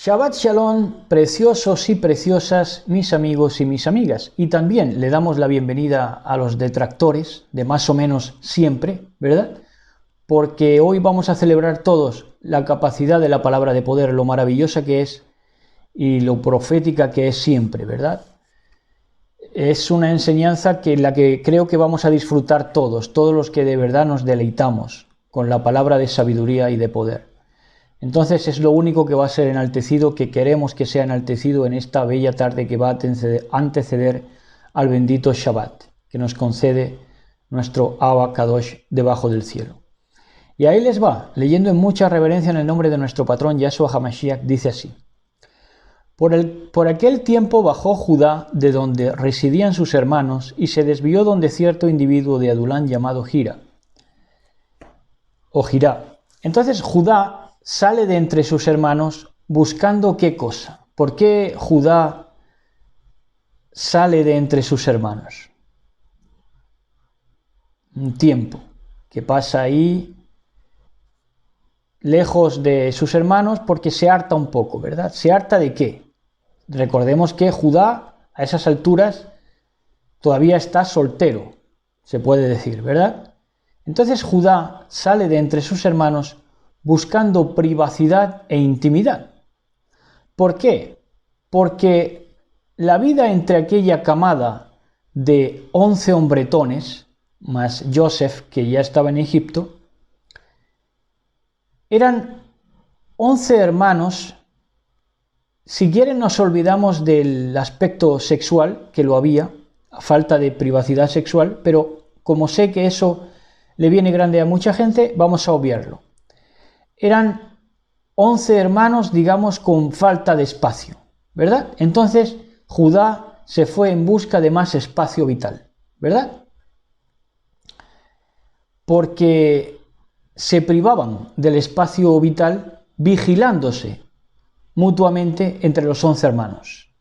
Shabbat Shalom, preciosos y preciosas, mis amigos y mis amigas. Y también le damos la bienvenida a los detractores de más o menos siempre, ¿verdad? Porque hoy vamos a celebrar todos la capacidad de la palabra de poder, lo maravillosa que es y lo profética que es siempre, ¿verdad? Es una enseñanza que la que creo que vamos a disfrutar todos los que de verdad nos deleitamos con la palabra de sabiduría y de poder. Entonces es lo único que va a ser enaltecido, que queremos que sea enaltecido en esta bella tarde que va a anteceder al bendito Shabbat, que nos concede nuestro Abba Kadosh debajo del cielo. Y ahí les va, leyendo en mucha reverencia en el nombre de nuestro patrón Yahshua HaMashiach, dice así: Por aquel tiempo bajó Judá de donde residían sus hermanos y se desvió donde cierto individuo de Adulán llamado Gira, o Girá. Entonces Judá sale de entre sus hermanos buscando ¿qué cosa? ¿Por qué Judá sale de entre sus hermanos? Un tiempo que pasa ahí lejos de sus hermanos porque se harta un poco, ¿verdad? ¿Se harta de qué? Recordemos que Judá a esas alturas todavía está soltero, se puede decir, ¿verdad? Entonces Judá sale de entre sus hermanos buscando privacidad e intimidad. ¿Por qué? Porque la vida entre aquella camada de 11 hombretones, más Joseph, que ya estaba en Egipto, eran 11 hermanos. Si quieren nos olvidamos del aspecto sexual, que lo había, a falta de privacidad sexual, pero como sé que eso le viene grande a mucha gente, vamos a obviarlo. Eran 11 hermanos, digamos, con falta de espacio, ¿verdad? Entonces Judá se fue en busca de más espacio vital, ¿verdad? Porque se privaban del espacio vital vigilándose mutuamente entre los 11 hermanos.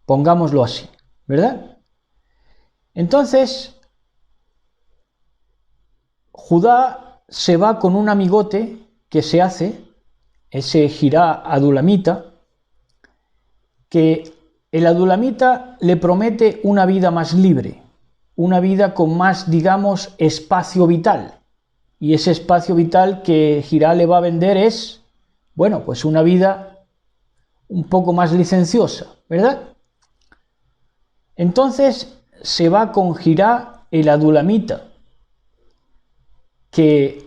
Pongámoslo así, ¿verdad? Entonces Judá se va con un amigote que se hace, ese Girá adulamita, que el adulamita le promete una vida más libre, una vida con más, digamos, espacio vital. Y ese espacio vital que Girá le va a vender es, bueno, pues una vida un poco más licenciosa, ¿verdad? Entonces se va con Girá el adulamita, que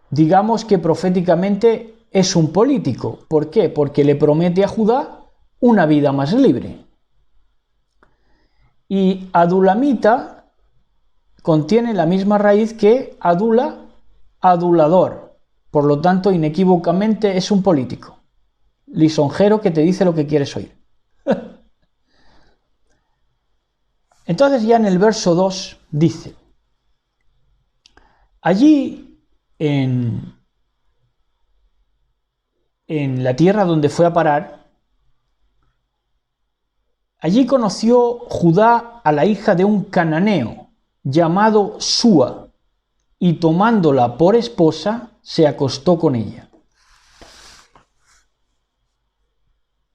digamos que proféticamente es un político. ¿Por qué? Porque le promete a Judá una vida más libre. Y adulamita contiene la misma raíz que adula, adulador. Por lo tanto, inequívocamente es un político, lisonjero que te dice lo que quieres oír. Entonces ya en el verso 2 dice: allí en la tierra donde fue a parar, allí conoció Judá a la hija de un cananeo llamado Súa, y tomándola por esposa, se acostó con ella.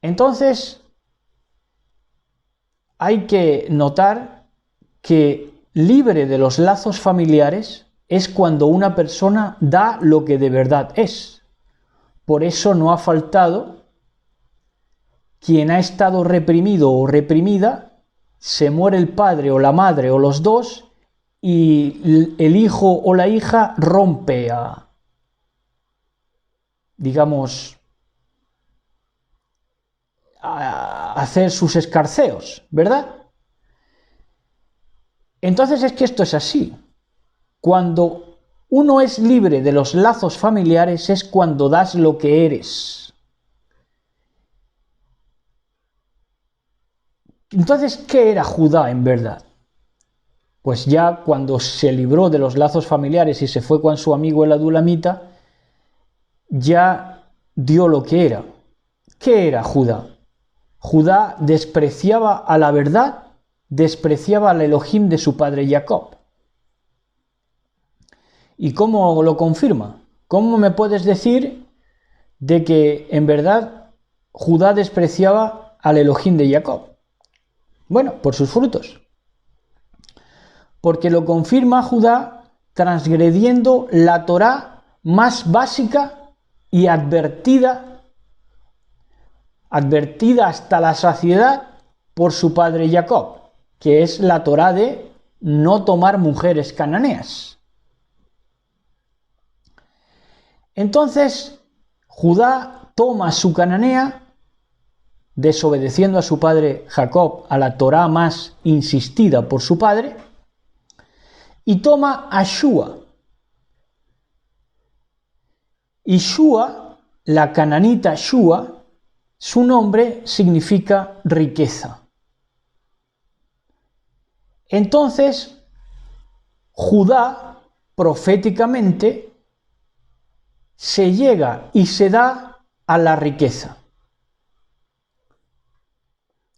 Entonces, hay que notar que libre de los lazos familiares es cuando una persona da lo que de verdad es. Por eso no ha faltado quien ha estado reprimido o reprimida, se muere el padre o la madre o los dos y el hijo o la hija rompe a, digamos, a hacer sus escarceos, ¿verdad? Entonces es que esto es así. Cuando uno es libre de los lazos familiares es cuando das lo que eres. Entonces, ¿qué era Judá en verdad? Pues ya cuando se libró de los lazos familiares y se fue con su amigo el adulamita, ya dio lo que era. ¿Qué era Judá? Judá despreciaba a la verdad, despreciaba al Elohim de su padre Jacob. ¿Y cómo lo confirma? ¿Cómo me puedes decir de que en verdad Judá despreciaba al Elohim de Jacob? Bueno, por sus frutos. Porque lo confirma Judá transgrediendo la Torá más básica y advertida hasta la saciedad por su padre Jacob, que es la Torá de no tomar mujeres cananeas. Entonces, Judá toma su cananea, desobedeciendo a su padre Jacob, a la Torá más insistida por su padre, y toma a Shua. Y Shua, la cananita Shua, su nombre significa riqueza. Entonces, Judá, proféticamente, se llega y se da a la riqueza.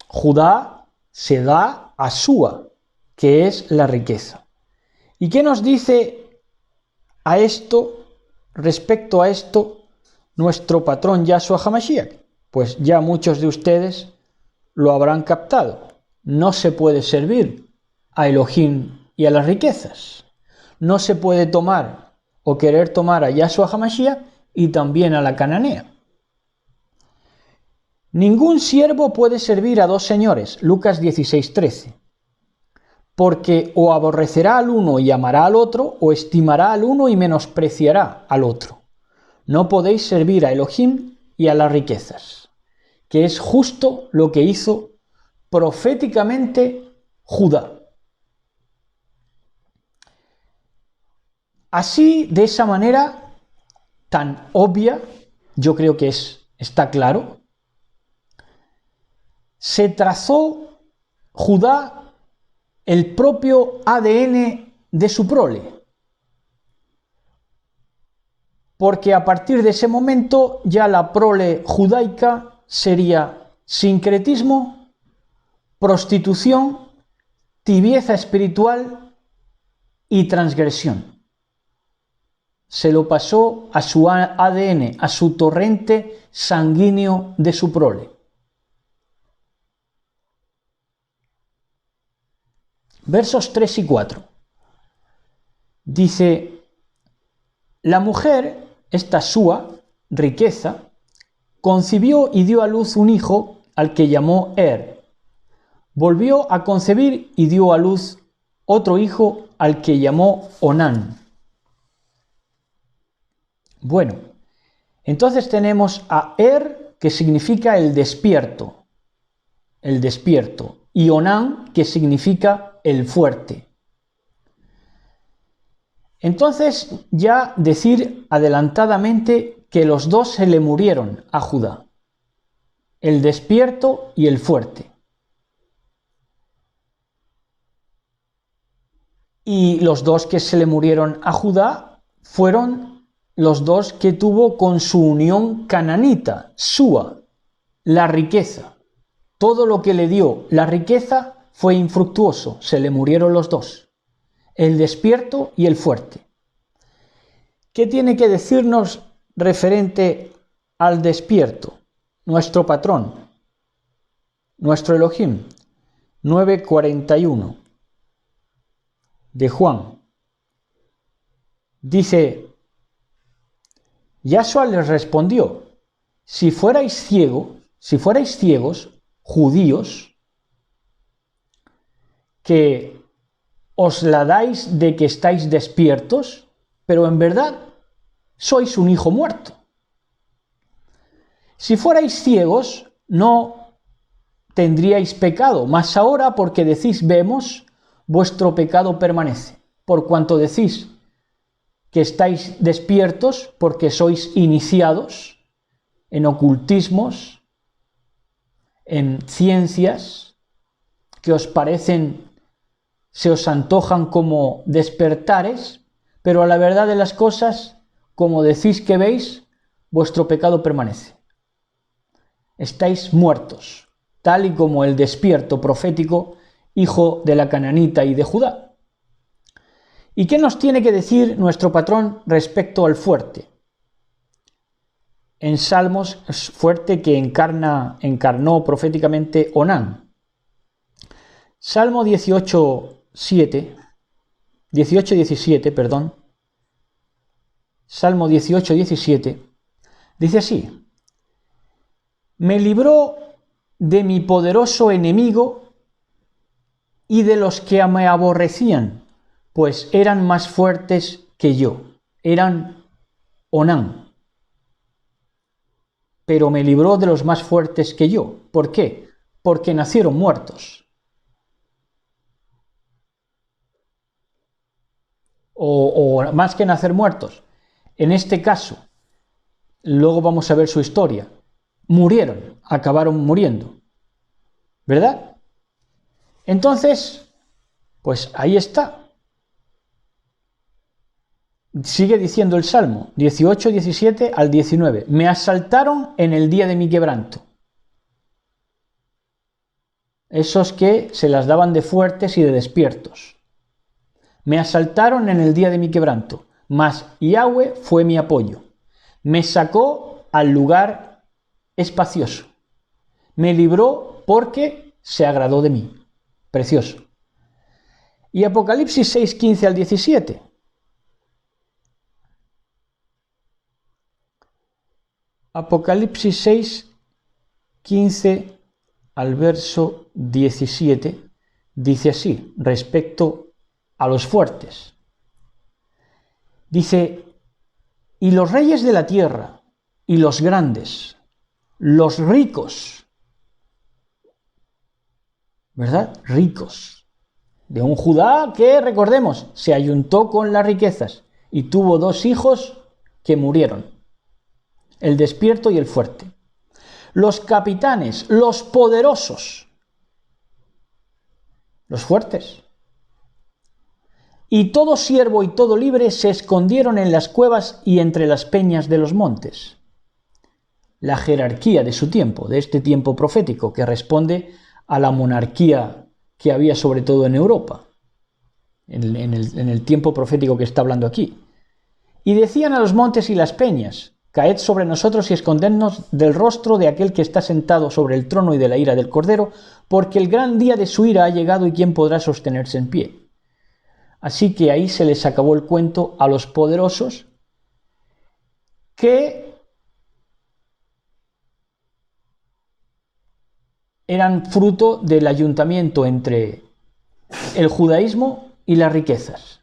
Judá se da a Shua, que es la riqueza. ¿Y qué nos dice a esto, respecto a esto, nuestro patrón Yahshua HaMashiach? Pues ya muchos de ustedes lo habrán captado. No se puede servir a Elohim y a las riquezas. No se puede tomar o querer tomar a Yahshua HaMashiach y también a la cananea. Ningún siervo puede servir a dos señores, Lucas 16:13, porque o aborrecerá al uno y amará al otro, o estimará al uno y menospreciará al otro. No podéis servir a Elohim y a las riquezas, que es justo lo que hizo proféticamente Judá. Así, de esa manera tan obvia, yo creo que está claro, se trazó Judá el propio ADN de su prole. Porque a partir de ese momento ya la prole judaica sería sincretismo, prostitución, tibieza espiritual y transgresión. Se lo pasó a su ADN, a su torrente sanguíneo de su prole. Versos 3 y 4. Dice, la mujer, esta Shua, riqueza, concibió y dio a luz un hijo al que llamó Volvió a concebir y dio a luz otro hijo al que llamó Onán. Bueno, entonces tenemos a que significa el despierto, y Onán, que significa el fuerte. Entonces, ya decir adelantadamente que los dos se le murieron a Judá, el despierto y el fuerte. Y los dos que se le murieron a Judá fueron los dos que tuvo con su unión cananita, Shua, la riqueza. Todo lo que le dio la riqueza fue infructuoso, se le murieron los dos, el despierto y el fuerte. ¿Qué tiene que decirnos referente al despierto? Nuestro patrón, nuestro Elohim, 9:41 de Juan. Dice, Yahshua les respondió, si fuerais ciegos, judíos, que os la dais de que estáis despiertos, pero en verdad sois un hijo muerto. Si fuerais ciegos, no tendríais pecado, mas ahora porque decís vemos, vuestro pecado permanece, por cuanto decís que estáis despiertos porque sois iniciados en ocultismos, en ciencias que os parecen, se os antojan como despertares, pero a la verdad de las cosas, como decís que veis, vuestro pecado permanece. Estáis muertos, tal y como el despierto profético, hijo de la cananita y de Judá. ¿Y qué nos tiene que decir nuestro patrón respecto al fuerte? en Salmos fuerte que encarnó proféticamente Onán. Salmo 18:17, perdón. Salmo 18:17 dice así: me libró de mi poderoso enemigo y de los que me aborrecían, pues eran más fuertes que yo. Eran Onán. Pero me libró de los más fuertes que yo. ¿Por qué? Porque nacieron muertos. O más que nacer muertos. En este caso, luego vamos a ver su historia. Murieron, acabaron muriendo. ¿Verdad? Entonces, pues ahí está. Sigue diciendo el Salmo 18:17 al 19. Me asaltaron en el día de mi quebranto. Esos que se las daban de fuertes y de despiertos. Me asaltaron en el día de mi quebranto, mas Yahweh fue mi apoyo. Me sacó al lugar espacioso. Me libró porque se agradó de mí. Precioso. Y Apocalipsis 6:15 al 17. Apocalipsis 6:15 al verso 17 dice así, respecto a los fuertes. Dice: y los reyes de la tierra, y los grandes, los ricos, ¿verdad? Ricos, de un Judá que, recordemos, se ayuntó con las riquezas y tuvo 2 hijos que murieron, el despierto y el fuerte. Los capitanes, los poderosos, los fuertes. Y todo siervo y todo libre se escondieron en las cuevas y entre las peñas de los montes. La jerarquía de su tiempo, de este tiempo profético, que responde a la monarquía que había sobre todo en Europa, en el tiempo profético que está hablando aquí. Y decían a los montes y las peñas: caed sobre nosotros y escondednos del rostro de aquel que está sentado sobre el trono y de la ira del Cordero, porque el gran día de su ira ha llegado y quién podrá sostenerse en pie. Así que ahí se les acabó el cuento a los poderosos que eran fruto del ayuntamiento entre el judaísmo y las riquezas.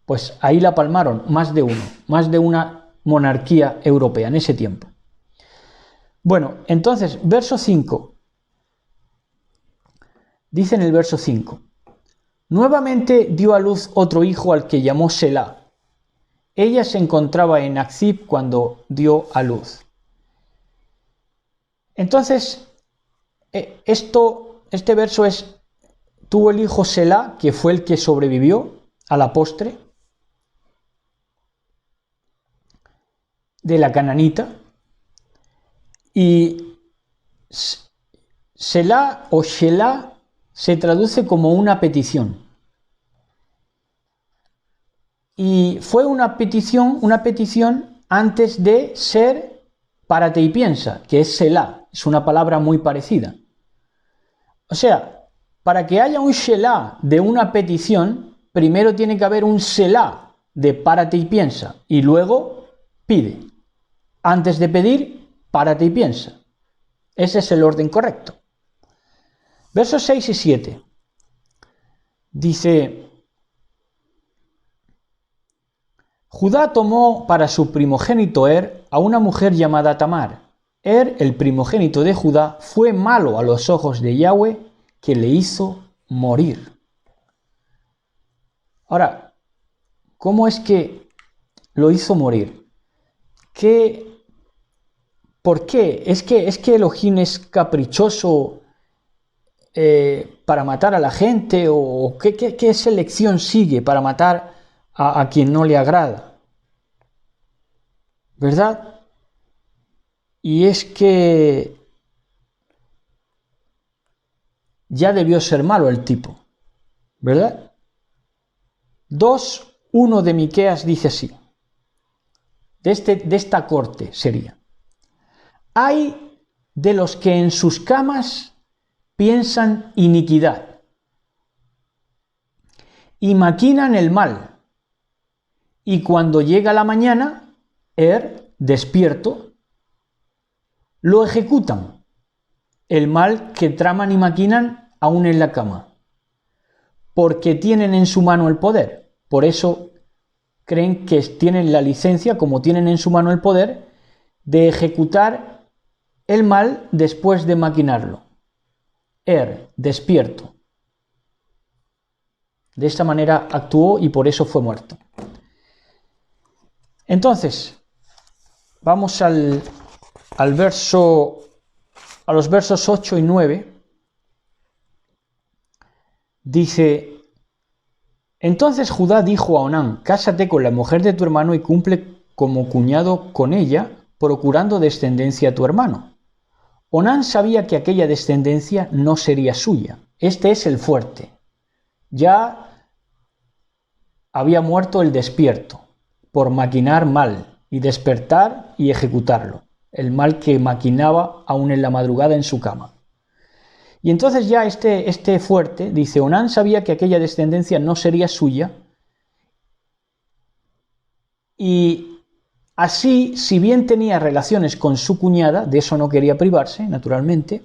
Pues ahí la palmaron más de uno, más de una monarquía europea en ese tiempo. Bueno, entonces, verso 5. Dice en el verso 5: nuevamente dio a luz otro hijo al que llamó Selah. Ella se encontraba en Aczib cuando dio a luz. Entonces, este verso es: tuvo el hijo Selah, que fue el que sobrevivió a la postre de la cananita, y Selah o Shelah se traduce como una petición. Y fue una petición antes de ser párate y piensa, que es Selah, es una palabra muy parecida. O sea, para que haya un Shelah de una petición, primero tiene que haber un Selah de párate y piensa, y luego pide. Antes de pedir, párate y piensa. Ese es el orden correcto. Versos 6 y 7. Dice: Judá tomó para su primogénito a una mujer llamada Tamar. El primogénito de Judá, fue malo a los ojos de Yahweh, que le hizo morir. Ahora, ¿cómo es que lo hizo morir? ¿Por qué? ¿Es que Elohim es caprichoso para matar a la gente? ¿O qué selección sigue para matar a quien no le agrada? ¿Verdad? Y es que ya debió ser malo el tipo, ¿verdad? 2:1 de Miqueas dice así, de esta corte sería: Hay de los que en sus camas piensan iniquidad y maquinan el mal, y cuando llega la mañana, despierto, lo ejecutan, el mal que traman y maquinan aún en la cama, porque tienen en su mano el poder. Por eso creen que tienen la licencia, como tienen en su mano el poder, de ejecutar el mal después de maquinarlo. Despierto. De esta manera actuó y por eso fue muerto. Entonces, vamos a los versos 8 y 9. Dice: entonces Judá dijo a Onán: cásate con la mujer de tu hermano y cumple como cuñado con ella, procurando descendencia a tu hermano. Onán sabía que aquella descendencia no sería suya. Este es el fuerte. Ya había muerto el despierto, por maquinar mal, y despertar y ejecutarlo, el mal que maquinaba aún en la madrugada en su cama. Y entonces ya este fuerte dice: Onán sabía que aquella descendencia no sería suya, y así, si bien tenía relaciones con su cuñada, de eso no quería privarse, naturalmente,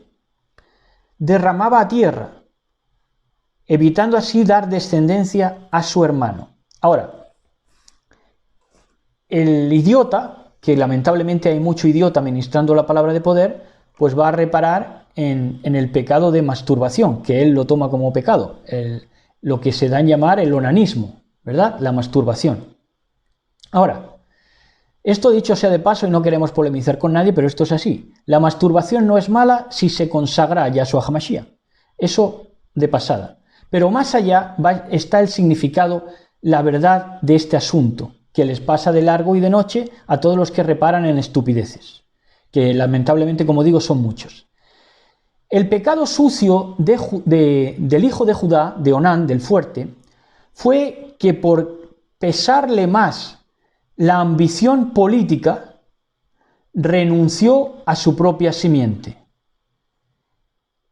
derramaba a tierra, evitando así dar descendencia a su hermano. Ahora, el idiota, que lamentablemente hay mucho idiota ministrando la palabra de poder, pues va a reparar en el pecado de masturbación, que él lo toma como pecado, lo que se da en llamar el onanismo, ¿verdad? La masturbación. Ahora, esto dicho sea de paso, y no queremos polemizar con nadie, pero esto es así. La masturbación no es mala si se consagra a Yahshua HaMashiach. Eso de pasada. Pero más allá está el significado, la verdad de este asunto, que les pasa de largo y de noche a todos los que reparan en estupideces, que lamentablemente, como digo, son muchos. El pecado sucio del hijo de Judá, de Onán, del fuerte, fue que por pesarle más la ambición política, renunció a su propia simiente.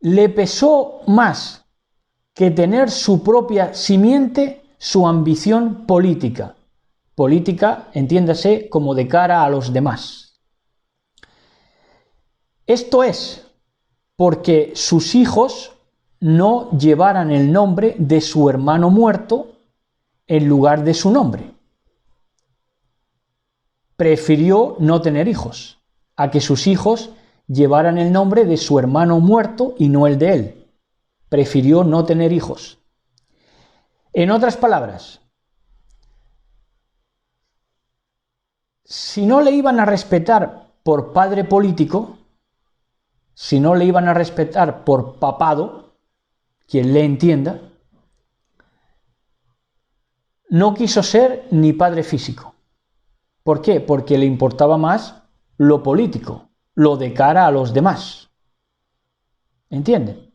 Le pesó más que tener su propia simiente su ambición política. Política, entiéndase, como de cara a los demás. Esto es porque sus hijos no llevaran el nombre de su hermano muerto en lugar de su nombre. Prefirió no tener hijos, a que sus hijos llevaran el nombre de su hermano muerto y no el de él. Prefirió no tener hijos. En otras palabras, si no le iban a respetar por padre político, si no le iban a respetar por papado, quien le entienda, no quiso ser ni padre físico. ¿Por qué? Porque le importaba más lo político, lo de cara a los demás. ¿Entienden?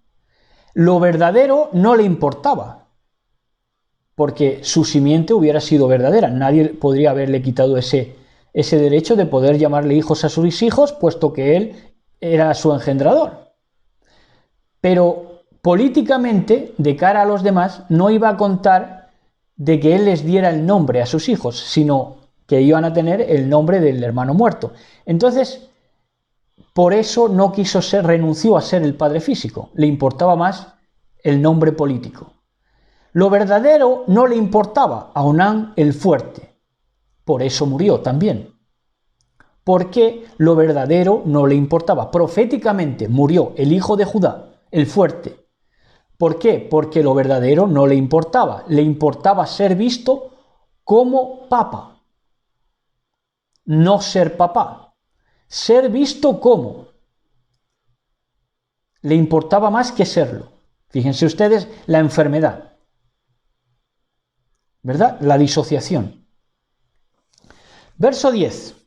Lo verdadero no le importaba, porque su simiente hubiera sido verdadera. Nadie podría haberle quitado ese derecho de poder llamarle hijos a sus hijos, puesto que él era su engendrador. Pero políticamente, de cara a los demás, no iba a contar de que él les diera el nombre a sus hijos, sino que iban a tener el nombre del hermano muerto. Entonces, por eso no quiso ser, renunció a ser el padre físico, le importaba más el nombre político. Lo verdadero no le importaba a Onán el fuerte, por eso murió también. Porque lo verdadero no le importaba. Proféticamente murió el hijo de Judá, el fuerte. ¿Por qué? Porque lo verdadero no le importaba ser visto como papa. No ser papá, ser visto como. Le importaba más que serlo. Fíjense ustedes la enfermedad, ¿verdad? La disociación. Verso 10.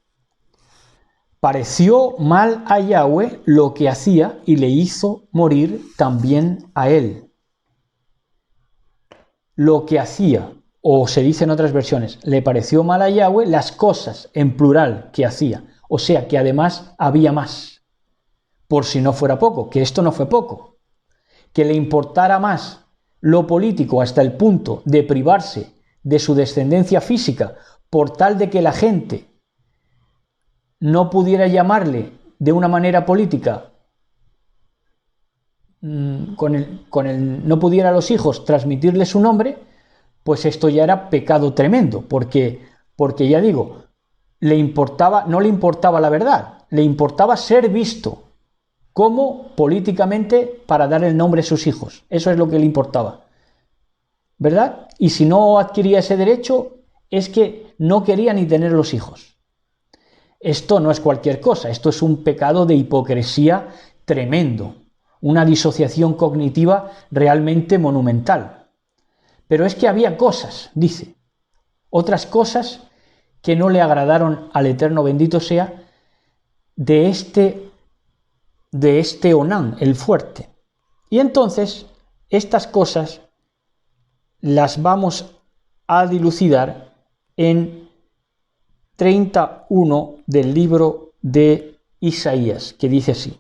Pareció mal a Yahweh lo que hacía y le hizo morir también a él. Lo que hacía. O se dice en otras versiones, le pareció mal a Yahweh las cosas, en plural, que hacía. O sea, que además había más. por si no fuera poco, que esto no fue poco, que le importara más lo político hasta el punto de privarse de su descendencia física por tal de que la gente no pudiera llamarle de una manera política, no pudiera a los hijos transmitirle su nombre, pues esto ya era pecado tremendo, porque ya digo, no le importaba la verdad, le importaba ser visto como políticamente para dar el nombre a sus hijos. Eso es lo que le importaba, ¿verdad? Y si no adquiría ese derecho, es que no quería ni tener los hijos. Esto no es cualquier cosa, esto es un pecado de hipocresía tremendo, una disociación cognitiva realmente monumental. Pero es que había cosas, dice, otras cosas que no le agradaron al Eterno bendito sea de este Onán, el fuerte. Y entonces, estas cosas las vamos a dilucidar en 31 del libro de Isaías, que dice así: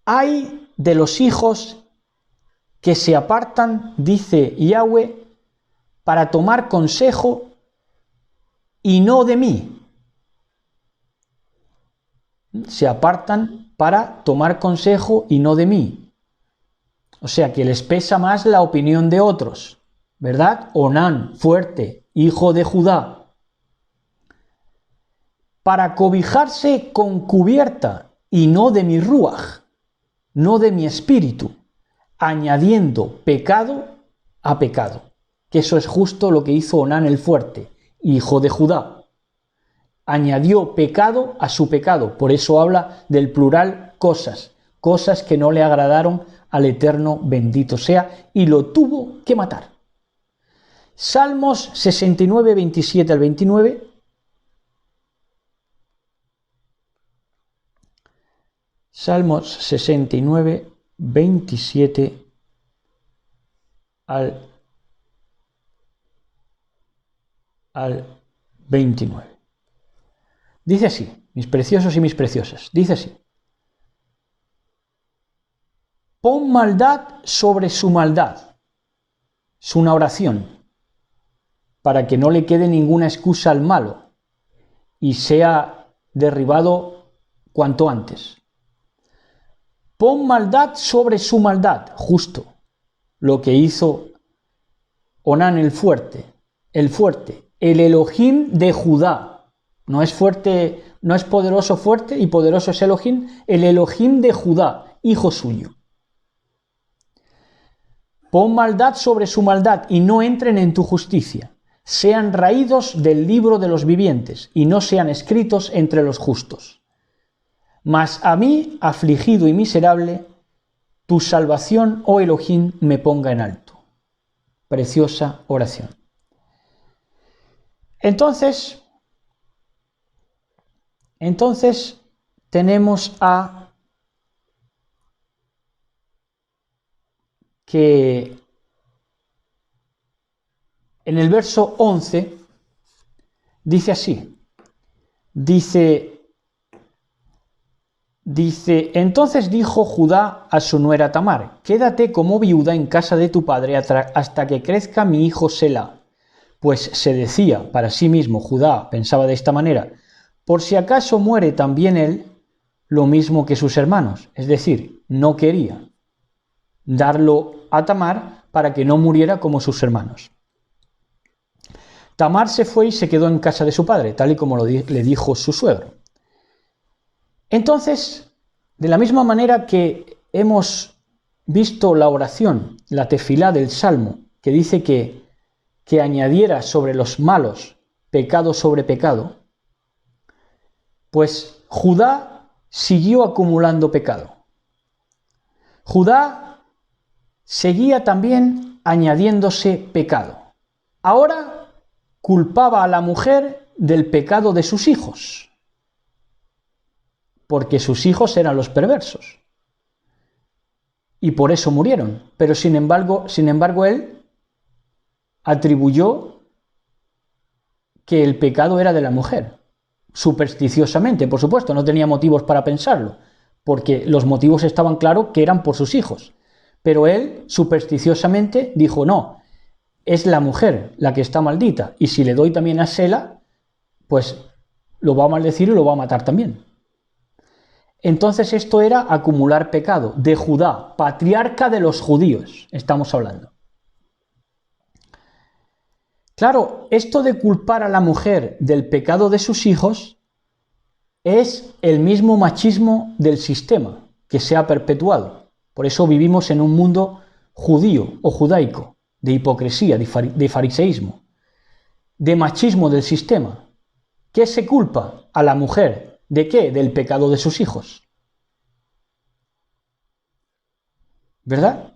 Ay de los hijos que se apartan, dice Yahweh, para tomar consejo y no de mí. Se apartan para tomar consejo y no de mí. O sea, que les pesa más la opinión de otros, ¿verdad? Onán, fuerte, hijo de Judá. Para cobijarse con cubierta y no de mi ruaj, no de mi espíritu, añadiendo pecado a pecado. Que eso es justo lo que hizo Onán el fuerte, hijo de Judá. Añadió pecado a su pecado, por eso habla del plural cosas que no le agradaron al Eterno bendito sea, y lo tuvo que matar. Salmos 69, 27 al 29. Salmos 69, 27 al 29. Dice así, mis preciosos y mis preciosas, dice así: pon maldad sobre su maldad. Es una oración para que no le quede ninguna excusa al malo y sea derribado cuanto antes. Pon maldad sobre su maldad, justo lo que hizo Onán el fuerte, el Elohim de Judá. No es fuerte, no es poderoso fuerte y poderoso es Elohim, el Elohim de Judá, hijo suyo. Pon maldad sobre su maldad y no entren en tu justicia. Sean raídos del libro de los vivientes y no sean escritos entre los justos. Mas a mí, afligido y miserable, tu salvación, oh Elohim, me ponga en alto. Preciosa oración. Entonces tenemos a que en el verso 11 dice así, dice, entonces dijo Judá a su nuera Tamar: quédate como viuda en casa de tu padre hasta que crezca mi hijo Selá. Pues se decía para sí mismo, Judá pensaba de esta manera: por si acaso muere también él, lo mismo que sus hermanos. Es decir, no quería darlo a Tamar para que no muriera como sus hermanos. Tamar se fue y se quedó en casa de su padre, tal y como le dijo su suegro. Entonces, de la misma manera que hemos visto la oración, la tefilá del Salmo, que dice que añadiera sobre los malos pecado sobre pecado, pues Judá siguió acumulando pecado. Judá seguía también añadiéndose pecado. Ahora culpaba a la mujer del pecado de sus hijos, porque sus hijos eran los perversos y por eso murieron. Pero sin embargo él atribuyó que el pecado era de la mujer. supersticiosamente, por supuesto, no tenía motivos para pensarlo, porque los motivos estaban claros que eran por sus hijos. Pero él, supersticiosamente, dijo, no, es la mujer la que está maldita, y si le doy también a Sela, pues lo va a maldecir y lo va a matar también. Entonces esto era acumular pecado, de Judá, patriarca de los judíos, estamos hablando. Claro, esto de culpar a la mujer del pecado de sus hijos es el mismo machismo del sistema que se ha perpetuado. Por eso vivimos en un mundo judío o judaico, de hipocresía, de fariseísmo, de machismo del sistema. ¿Qué se culpa a la mujer? ¿De qué? Del pecado de sus hijos. ¿Verdad?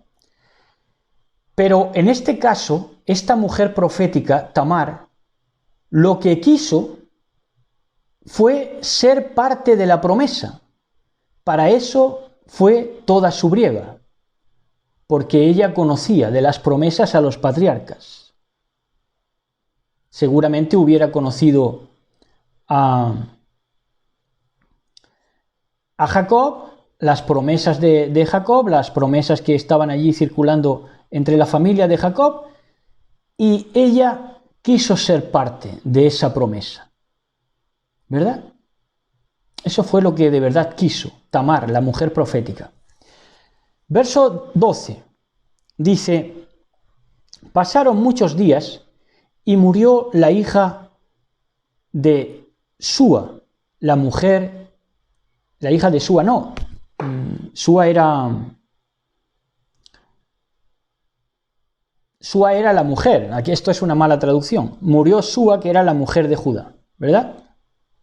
Pero en este caso, esta mujer profética, Tamar, lo que quiso fue ser parte de la promesa. Para eso fue toda su briega, porque ella conocía de las promesas a los patriarcas. Seguramente hubiera conocido a Jacob, las promesas de Jacob, las promesas que estaban allí circulando entre la familia de Jacob, y ella quiso ser parte de esa promesa. ¿Verdad? Eso fue lo que de verdad quiso Tamar, la mujer profética. Verso 12 dice, pasaron muchos días y murió la hija de Súa, la mujer, la hija de Súa, no, Súa era la mujer, aquí esto es una mala traducción, murió Súa, que era la mujer de Judá, ¿verdad?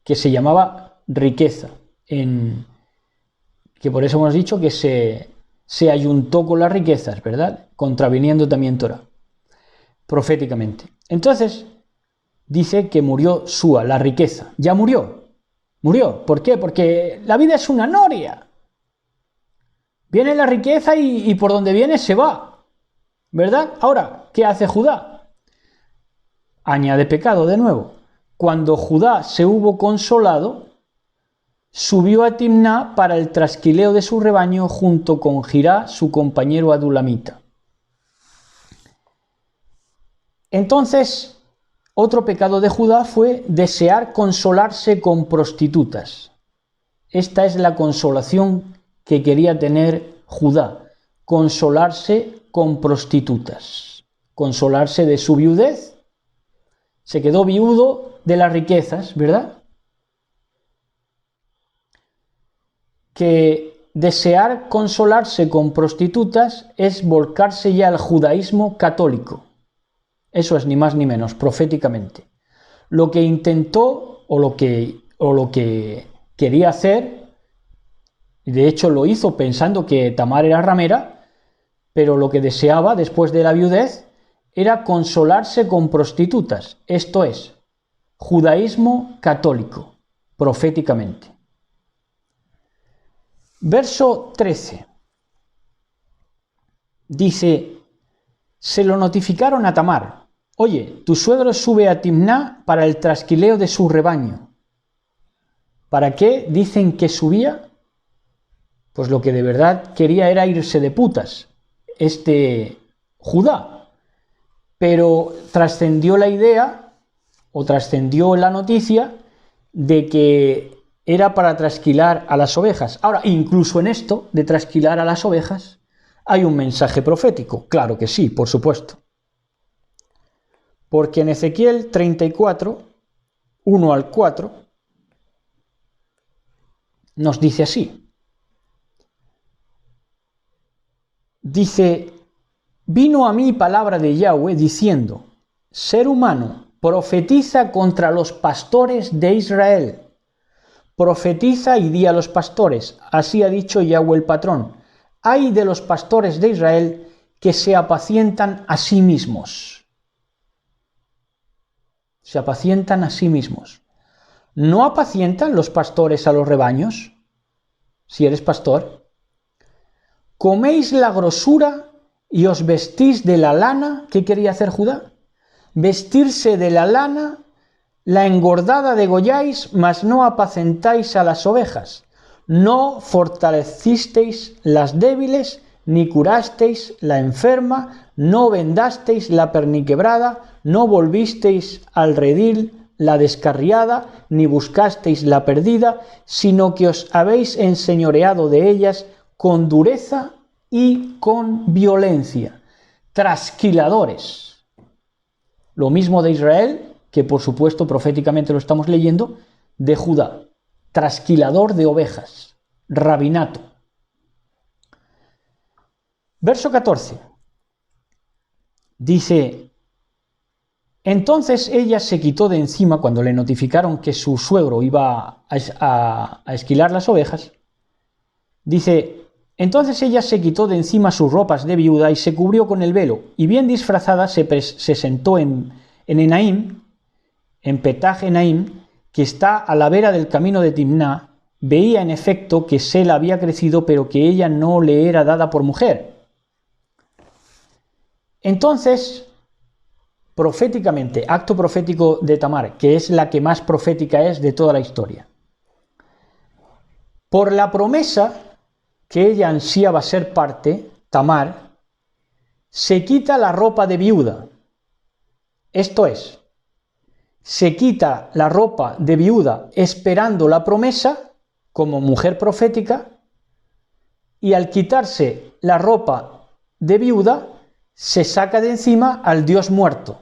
Que se llamaba riqueza, que por eso hemos dicho que se ayuntó con las riquezas, ¿verdad? Contraviniendo también Torah, proféticamente. Entonces, dice que murió Súa, la riqueza, ya murió. ¿Por qué? Porque la vida es una noria. Viene la riqueza y por donde viene se va, ¿verdad? Ahora, ¿qué hace Judá? Añade pecado de nuevo. Cuando Judá se hubo consolado, subió a Timná para el trasquileo de su rebaño junto con Jirá, su compañero adulamita. Entonces, otro pecado de Judá fue desear consolarse con prostitutas. Esta es la consolación que quería tener Judá, consolarse con prostitutas, consolarse de su viudez. Se quedó viudo de las riquezas, ¿verdad? Que desear consolarse con prostitutas es volcarse ya al judaísmo católico. Eso es ni más ni menos, proféticamente. Lo que intentó o lo que quería hacer, y de hecho lo hizo pensando que Tamar era ramera, pero lo que deseaba después de la viudez era consolarse con prostitutas, esto es, judaísmo católico, proféticamente. Verso 13 dice, se lo notificaron a Tamar, oye, tu suegro sube a Timná para el trasquileo de su rebaño. ¿Para qué dicen que subía? Pues lo que de verdad quería era irse de putas, Judá. Pero trascendió la idea, o trascendió la noticia, de que era para trasquilar a las ovejas. Ahora, incluso en esto de trasquilar a las ovejas, hay un mensaje profético. Claro que sí, por supuesto. Porque en Ezequiel 34, 1 al 4, nos dice así. Dice, vino a mí palabra de Yahweh diciendo, ser humano, profetiza contra los pastores de Israel. Profetiza y di a los pastores, así ha dicho Yahweh el patrón. Ay de los pastores de Israel que se apacientan a sí mismos. Se apacientan a sí mismos. ¿No apacientan los pastores a los rebaños? Si eres pastor. ¿Coméis la grosura y os vestís de la lana? ¿Qué quería hacer Judá? Vestirse de la lana la engordada degolláis, mas no apacentáis a las ovejas. No fortalecisteis las débiles, ni curasteis la enferma, no vendasteis la perniquebrada, no volvisteis al redil la descarriada, ni buscasteis la perdida, sino que os habéis enseñoreado de ellas con dureza y con violencia. Trasquiladores. Lo mismo de Israel, que por supuesto proféticamente lo estamos leyendo, de Judá. Trasquilador de ovejas. Rabinato. Verso 14. Dice: entonces ella se quitó de encima cuando le notificaron que su suegro iba a esquilar las ovejas. Dice: entonces ella se quitó de encima sus ropas de viuda y se cubrió con el velo, y bien disfrazada se sentó en Enaim, en Petach Enaim, que está a la vera del camino de Timná. Veía en efecto que Sela había crecido, pero que ella no le era dada por mujer. Entonces, proféticamente, acto profético de Tamar, que es la que más profética es de toda la historia. Por la promesa que ella ansiaba ser parte, Tamar, se quita la ropa de viuda. Esto es, se quita la ropa de viuda esperando la promesa como mujer profética, y al quitarse la ropa de viuda, se saca de encima al Dios muerto,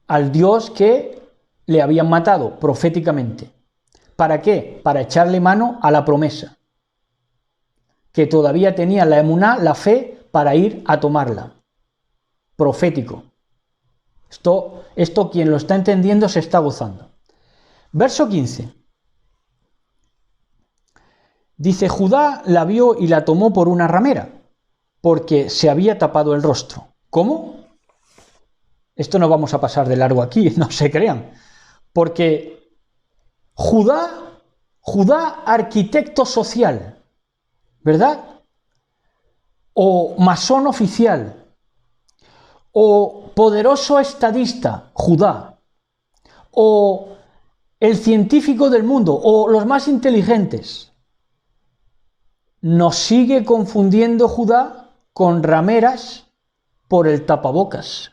al Dios que le habían matado proféticamente. ¿Para qué? Para echarle mano a la promesa, que todavía tenía la emuná, la fe, para ir a tomarla. Profético. Esto quien lo está entendiendo se está gozando. Verso 15. Dice: Judá la vio y la tomó por una ramera, porque se había tapado el rostro. ¿Cómo? Esto no vamos a pasar de largo aquí, no se crean. Porque Judá, arquitecto social, ¿verdad? O masón oficial, o poderoso estadista, Judá, o el científico del mundo, o los más inteligentes. Nos sigue confundiendo Judá con rameras por el tapabocas.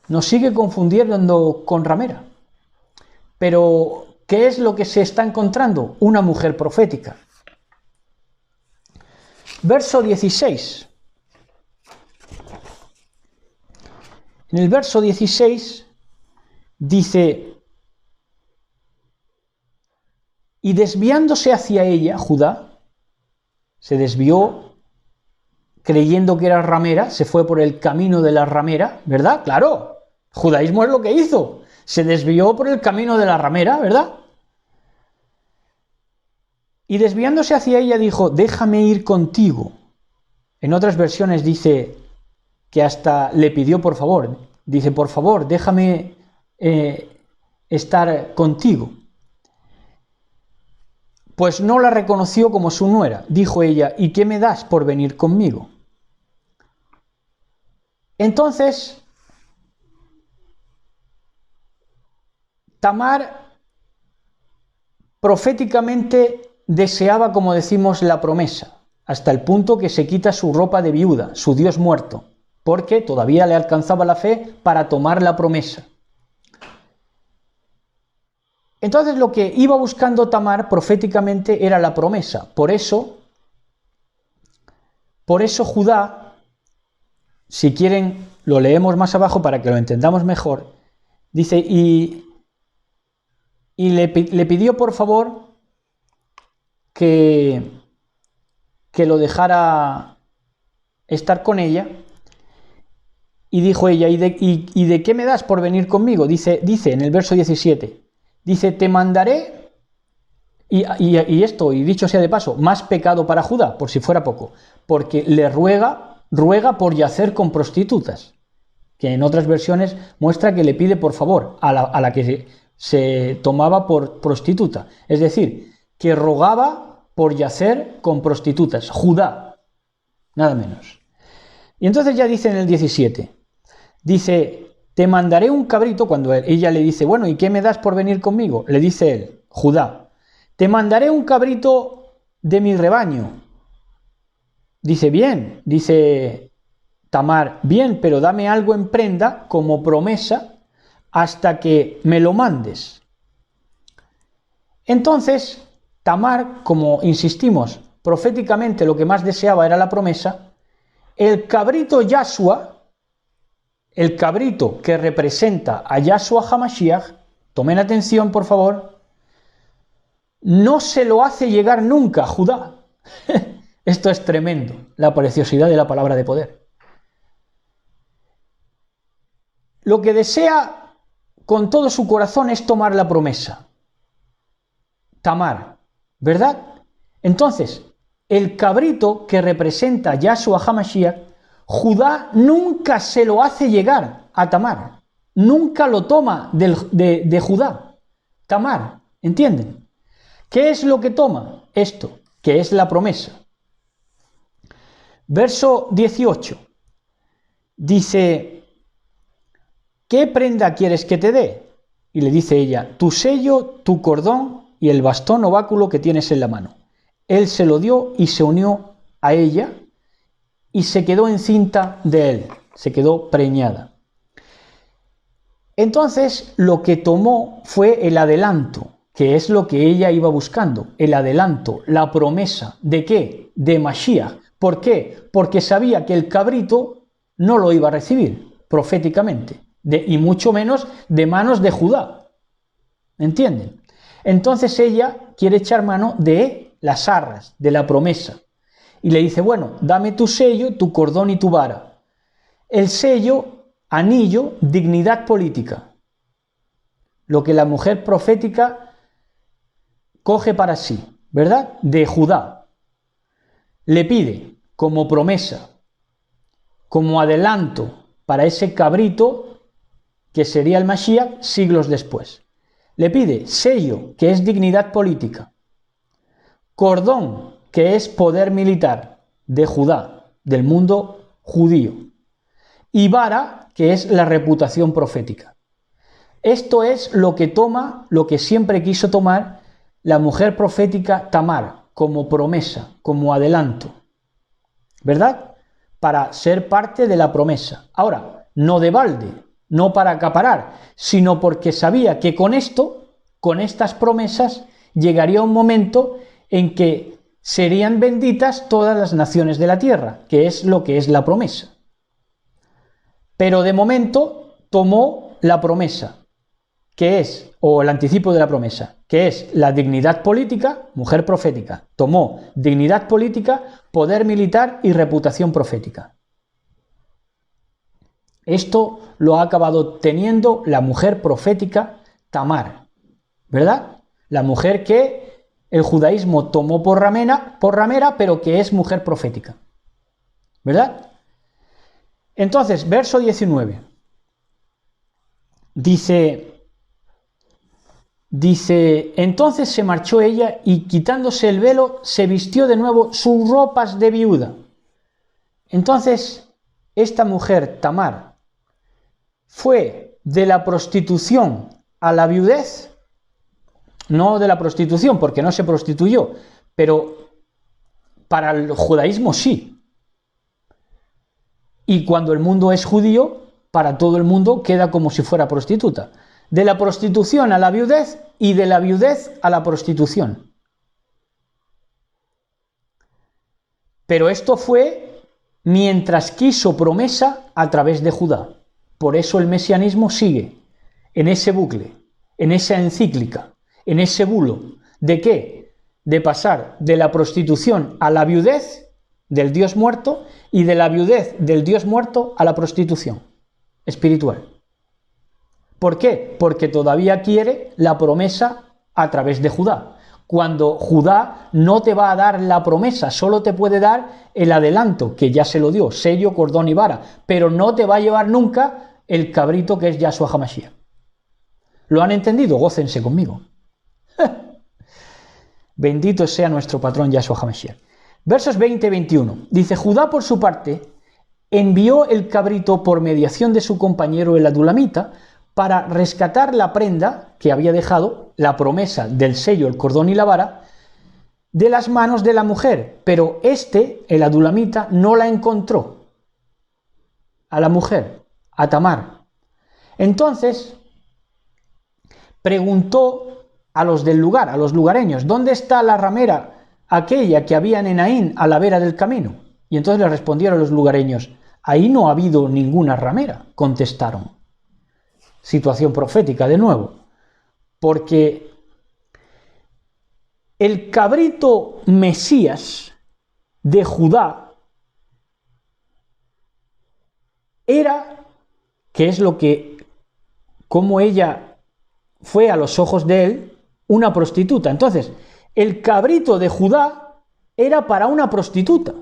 Nos sigue confundiendo con ramera. Pero, ¿qué es lo que se está encontrando? Una mujer profética. Verso 16. En el verso 16 dice: y desviándose hacia ella, Judá se desvió creyendo que era ramera, se fue por el camino de la ramera, ¿verdad? Claro, judaísmo es lo que hizo, se desvió por el camino de la ramera, ¿verdad? Y desviándose hacia ella dijo: déjame ir contigo. En otras versiones dice que hasta le pidió por favor, dice: por favor, déjame estar contigo. Pues no la reconoció como su nuera. Dijo ella: ¿y qué me das por venir conmigo? Entonces, Tamar proféticamente deseaba, como decimos, la promesa, hasta el punto que se quita su ropa de viuda, su Dios muerto, porque todavía le alcanzaba la fe para tomar la promesa. Entonces lo que iba buscando Tamar proféticamente era la promesa. Por eso Judá, si quieren lo leemos más abajo para que lo entendamos mejor, dice: y le pidió por favor que lo dejara estar con ella. Y dijo ella: ¿y de qué me das por venir conmigo? Dice en el verso 17, dice: te mandaré, y esto, y dicho sea de paso, más pecado para Judá, por si fuera poco, porque le ruega por yacer con prostitutas, que en otras versiones muestra que le pide por favor a la que se tomaba por prostituta, es decir, que rogaba por yacer con prostitutas, Judá, nada menos. Y entonces ya dice en el 17, dice: te mandaré un cabrito, cuando ella le dice, bueno, ¿y qué me das por venir conmigo? Le dice él, Judá, te mandaré un cabrito de mi rebaño. Dice, bien, dice Tamar, bien, pero dame algo en prenda como promesa hasta que me lo mandes. Entonces, Tamar, como insistimos, proféticamente lo que más deseaba era la promesa, el cabrito Yahshua, el cabrito que representa a Yahshua HaMashiach, tomen atención por favor, no se lo hace llegar nunca a Judá. Esto es tremendo, la preciosidad de la palabra de poder. Lo que desea con todo su corazón es tomar la promesa. Tamar, ¿verdad? Entonces, el cabrito que representa a Yahshua HaMashiach, Judá nunca se lo hace llegar a Tamar. Nunca lo toma de Judá. Tamar, ¿entienden? ¿Qué es lo que toma? Esto, que es la promesa. Verso 18. Dice, ¿qué prenda quieres que te dé? Y le dice ella, tu sello, tu cordón y el bastón o báculo que tienes en la mano. Él se lo dio y se unió a ella y se quedó encinta de él, se quedó preñada. Entonces lo que tomó fue el adelanto, que es lo que ella iba buscando, el adelanto, la promesa, ¿de qué? De Mashiach. ¿Por qué? Porque sabía que el cabrito no lo iba a recibir proféticamente, y mucho menos de manos de Judá. ¿Entienden? Entonces ella quiere echar mano de las arras, de la promesa. Y le dice, bueno, dame tu sello, tu cordón y tu vara. El sello, anillo, dignidad política. Lo que la mujer profética coge para sí, ¿verdad? De Judá. Le pide como promesa, como adelanto para ese cabrito que sería el Mashiach siglos después. Le pide sello, que es dignidad política, cordón, que es poder militar de Judá, del mundo judío, y vara, que es la reputación profética. Esto es lo que toma, lo que siempre quiso tomar la mujer profética Tamar, como promesa, como adelanto, ¿verdad? Para ser parte de la promesa. Ahora, no de balde, no para acaparar, sino porque sabía que con esto, con estas promesas, llegaría un momento en que serían benditas todas las naciones de la tierra, que es lo que es la promesa. Pero de momento tomó la promesa, que es, o el anticipo de la promesa, que es la dignidad política, mujer profética. Tomó dignidad política, poder militar y reputación profética. Esto lo ha acabado teniendo la mujer profética Tamar, ¿verdad? La mujer que el judaísmo tomó por ramera, pero que es mujer profética, ¿verdad? Entonces, verso 19. Dice, entonces se marchó ella y quitándose el velo se vistió de nuevo sus ropas de viuda. Entonces, esta mujer, Tamar, fue de la prostitución a la viudez, no de la prostitución porque no se prostituyó, pero para el judaísmo sí. Y cuando el mundo es judío, para todo el mundo queda como si fuera prostituta. De la prostitución a la viudez y de la viudez a la prostitución. Pero esto fue mientras quiso promesa a través de Judá. Por eso el mesianismo sigue en ese bucle, en esa encíclica, en ese bulo. ¿De qué? De pasar de la prostitución a la viudez del Dios muerto y de la viudez del Dios muerto a la prostitución espiritual. ¿Por qué? Porque todavía quiere la promesa a través de Judá. Cuando Judá no te va a dar la promesa, solo te puede dar el adelanto, que ya se lo dio, sello, cordón y vara, pero no te va a llevar nunca el cabrito que es Yahshua HaMashiach. ¿Lo han entendido? Gócense conmigo. Bendito sea nuestro patrón Yahshua HaMashiach. Versos 20 y 21. Dice, Judá por su parte envió el cabrito por mediación de su compañero el adulamita para rescatar la prenda que había dejado, la promesa del sello, el cordón y la vara, de las manos de la mujer, pero el adulamita, no la encontró a la mujer, a Tamar. Entonces preguntó a los del lugar, a los lugareños, ¿dónde está la ramera aquella que había en Enaín a la vera del camino? Y entonces le respondieron los lugareños, ahí no ha habido ninguna ramera, contestaron. Situación profética de nuevo, porque el cabrito Mesías de Judá era, que es lo que, como ella fue a los ojos de él, una prostituta. Entonces, el cabrito de Judá era para una prostituta.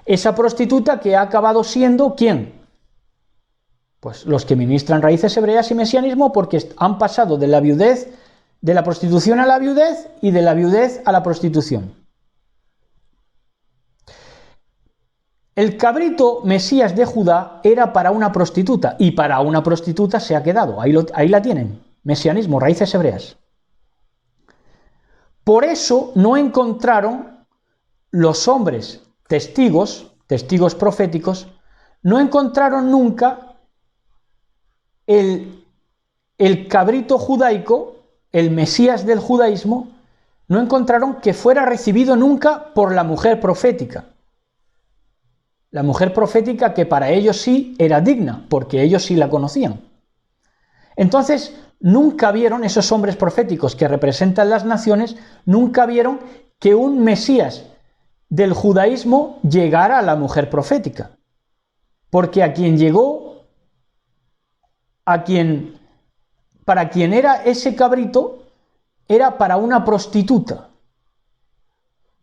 Esa prostituta que ha acabado siendo, ¿quién? Pues los que ministran raíces hebreas y mesianismo, porque han pasado de la viudez, de la prostitución a la viudez y de la viudez a la prostitución. El cabrito Mesías de Judá era para una prostituta, y para una prostituta se ha quedado. Ahí la tienen, mesianismo, raíces hebreas. Por eso no encontraron los hombres testigos proféticos, no encontraron nunca el cabrito judaico, el Mesías del judaísmo, no encontraron que fuera recibido nunca por la mujer profética. La mujer profética que para ellos sí era digna, porque ellos sí la conocían. Entonces, nunca vieron, esos hombres proféticos que representan las naciones, nunca vieron que un Mesías del judaísmo llegara a la mujer profética. Porque a quien llegó, para quien era ese cabrito, era para una prostituta.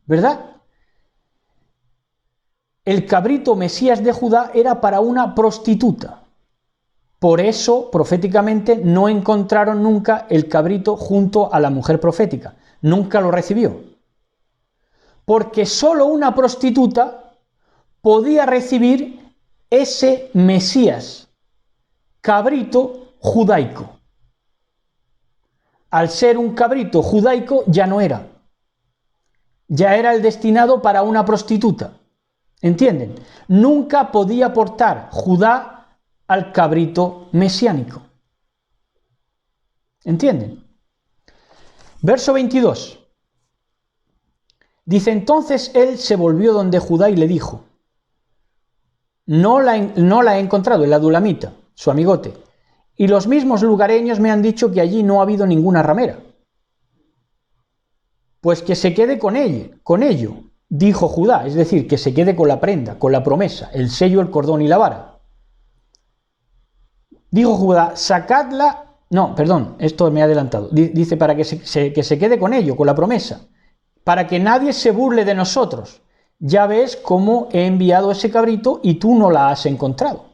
¿Verdad? El cabrito Mesías de Judá era para una prostituta. Por eso, proféticamente, no encontraron nunca el cabrito junto a la mujer profética. Nunca lo recibió. Porque solo una prostituta podía recibir ese Mesías, cabrito judaico. Al ser un cabrito judaico ya no era. Ya era el destinado para una prostituta. ¿Entienden? Nunca podía portar Judá al cabrito mesiánico. ¿Entienden? Verso 22. Dice, entonces él se volvió donde Judá y le dijo, no la he encontrado, el adulamita, su amigote, y los mismos lugareños me han dicho que allí no ha habido ninguna ramera. Pues que se quede con ello, dijo Judá, es decir, que se quede con la prenda, con la promesa, el sello, el cordón y la vara. Dijo Judá, sacadla, no, perdón, esto me he adelantado, dice para que se quede con ello, con la promesa, para que nadie se burle de nosotros. Ya ves cómo he enviado ese cabrito y tú no la has encontrado.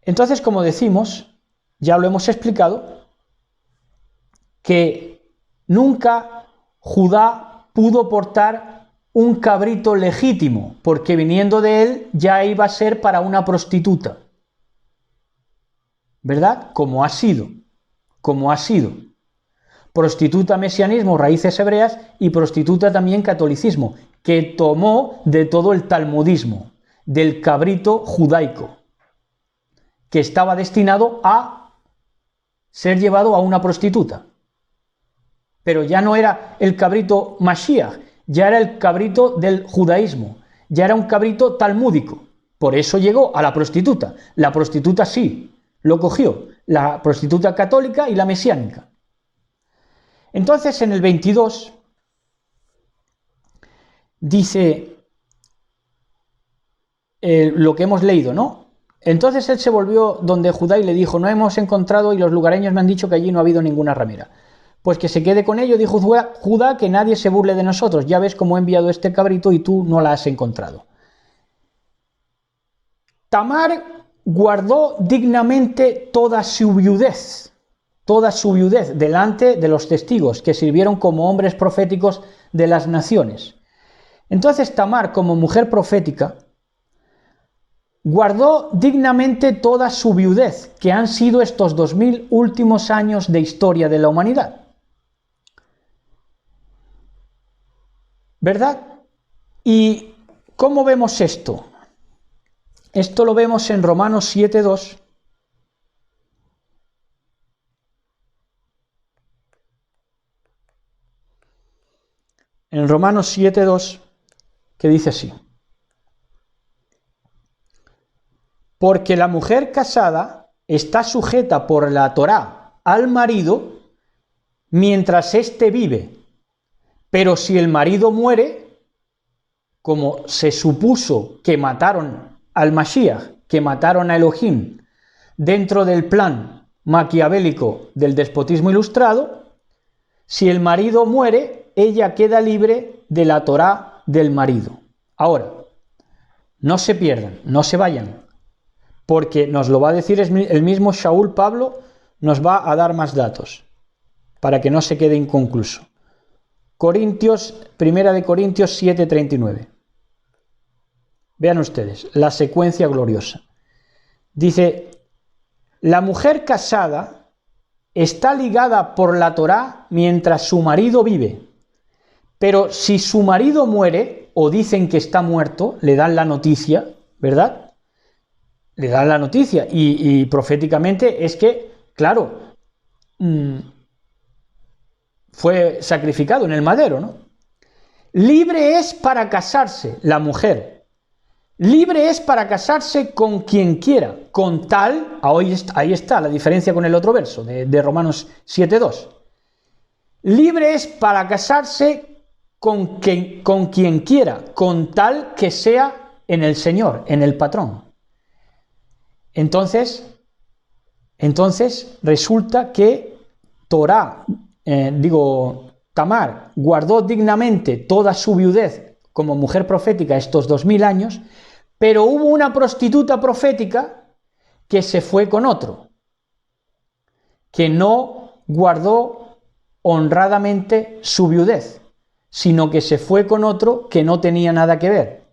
Entonces, como decimos, ya lo hemos explicado, que nunca Judá pudo portar un cabrito legítimo, porque viniendo de él ya iba a ser para una prostituta. ¿Verdad? Como ha sido. Prostituta mesianismo, raíces hebreas, y prostituta también catolicismo, que tomó de todo el talmudismo, del cabrito judaico, que estaba destinado a ser llevado a una prostituta. Pero ya no era el cabrito Mashiach, ya era el cabrito del judaísmo, ya era un cabrito talmúdico. Por eso llegó a la prostituta. La prostituta sí lo cogió, la prostituta católica y la mesiánica. Entonces en el 22 dice lo que hemos leído, ¿no? Entonces él se volvió donde Judá y le dijo, no hemos encontrado y los lugareños me han dicho que allí no ha habido ninguna ramera. Pues que se quede con ello, dijo Judá, que nadie se burle de nosotros. Ya ves cómo he enviado este cabrito y tú no la has encontrado. Tamar guardó dignamente toda su viudez delante de los testigos que sirvieron como hombres proféticos de las naciones. Entonces Tamar, como mujer profética, guardó dignamente toda su viudez, que han sido estos 2000 últimos años de historia de la humanidad. ¿Verdad? ¿Y cómo vemos esto? Esto lo vemos en Romanos 7:2. En Romanos 7:2, que dice así: porque la mujer casada está sujeta por la Torá al marido mientras éste vive, pero si el marido muere, como se supuso que mataron al Mashiach, que mataron a Elohim dentro del plan maquiavélico del despotismo ilustrado, si el marido muere, ella queda libre de la Torá del marido. Ahora, no se pierdan, no se vayan, porque nos lo va a decir el mismo Shaul Pablo, nos va a dar más datos, para que no se quede inconcluso. Primera de Corintios 7:39. Vean ustedes, la secuencia gloriosa. Dice, la mujer casada está ligada por la Torá mientras su marido vive, pero si su marido muere, o dicen que está muerto, le dan la noticia, ¿verdad? Le dan la noticia, y proféticamente es que, claro, fue sacrificado en el madero, ¿no? Libre es para casarse la mujer. Libre es para casarse con quien quiera, con tal, ahí está la diferencia con el otro verso de Romanos 7:2. Libre es para casarse con quien quiera, con tal que sea en el Señor, en el patrón. Entonces resulta que Tamar guardó dignamente toda su viudez como mujer profética estos 2000 años, pero hubo una prostituta profética que se fue con otro, que no guardó honradamente su viudez, sino que se fue con otro que no tenía nada que ver.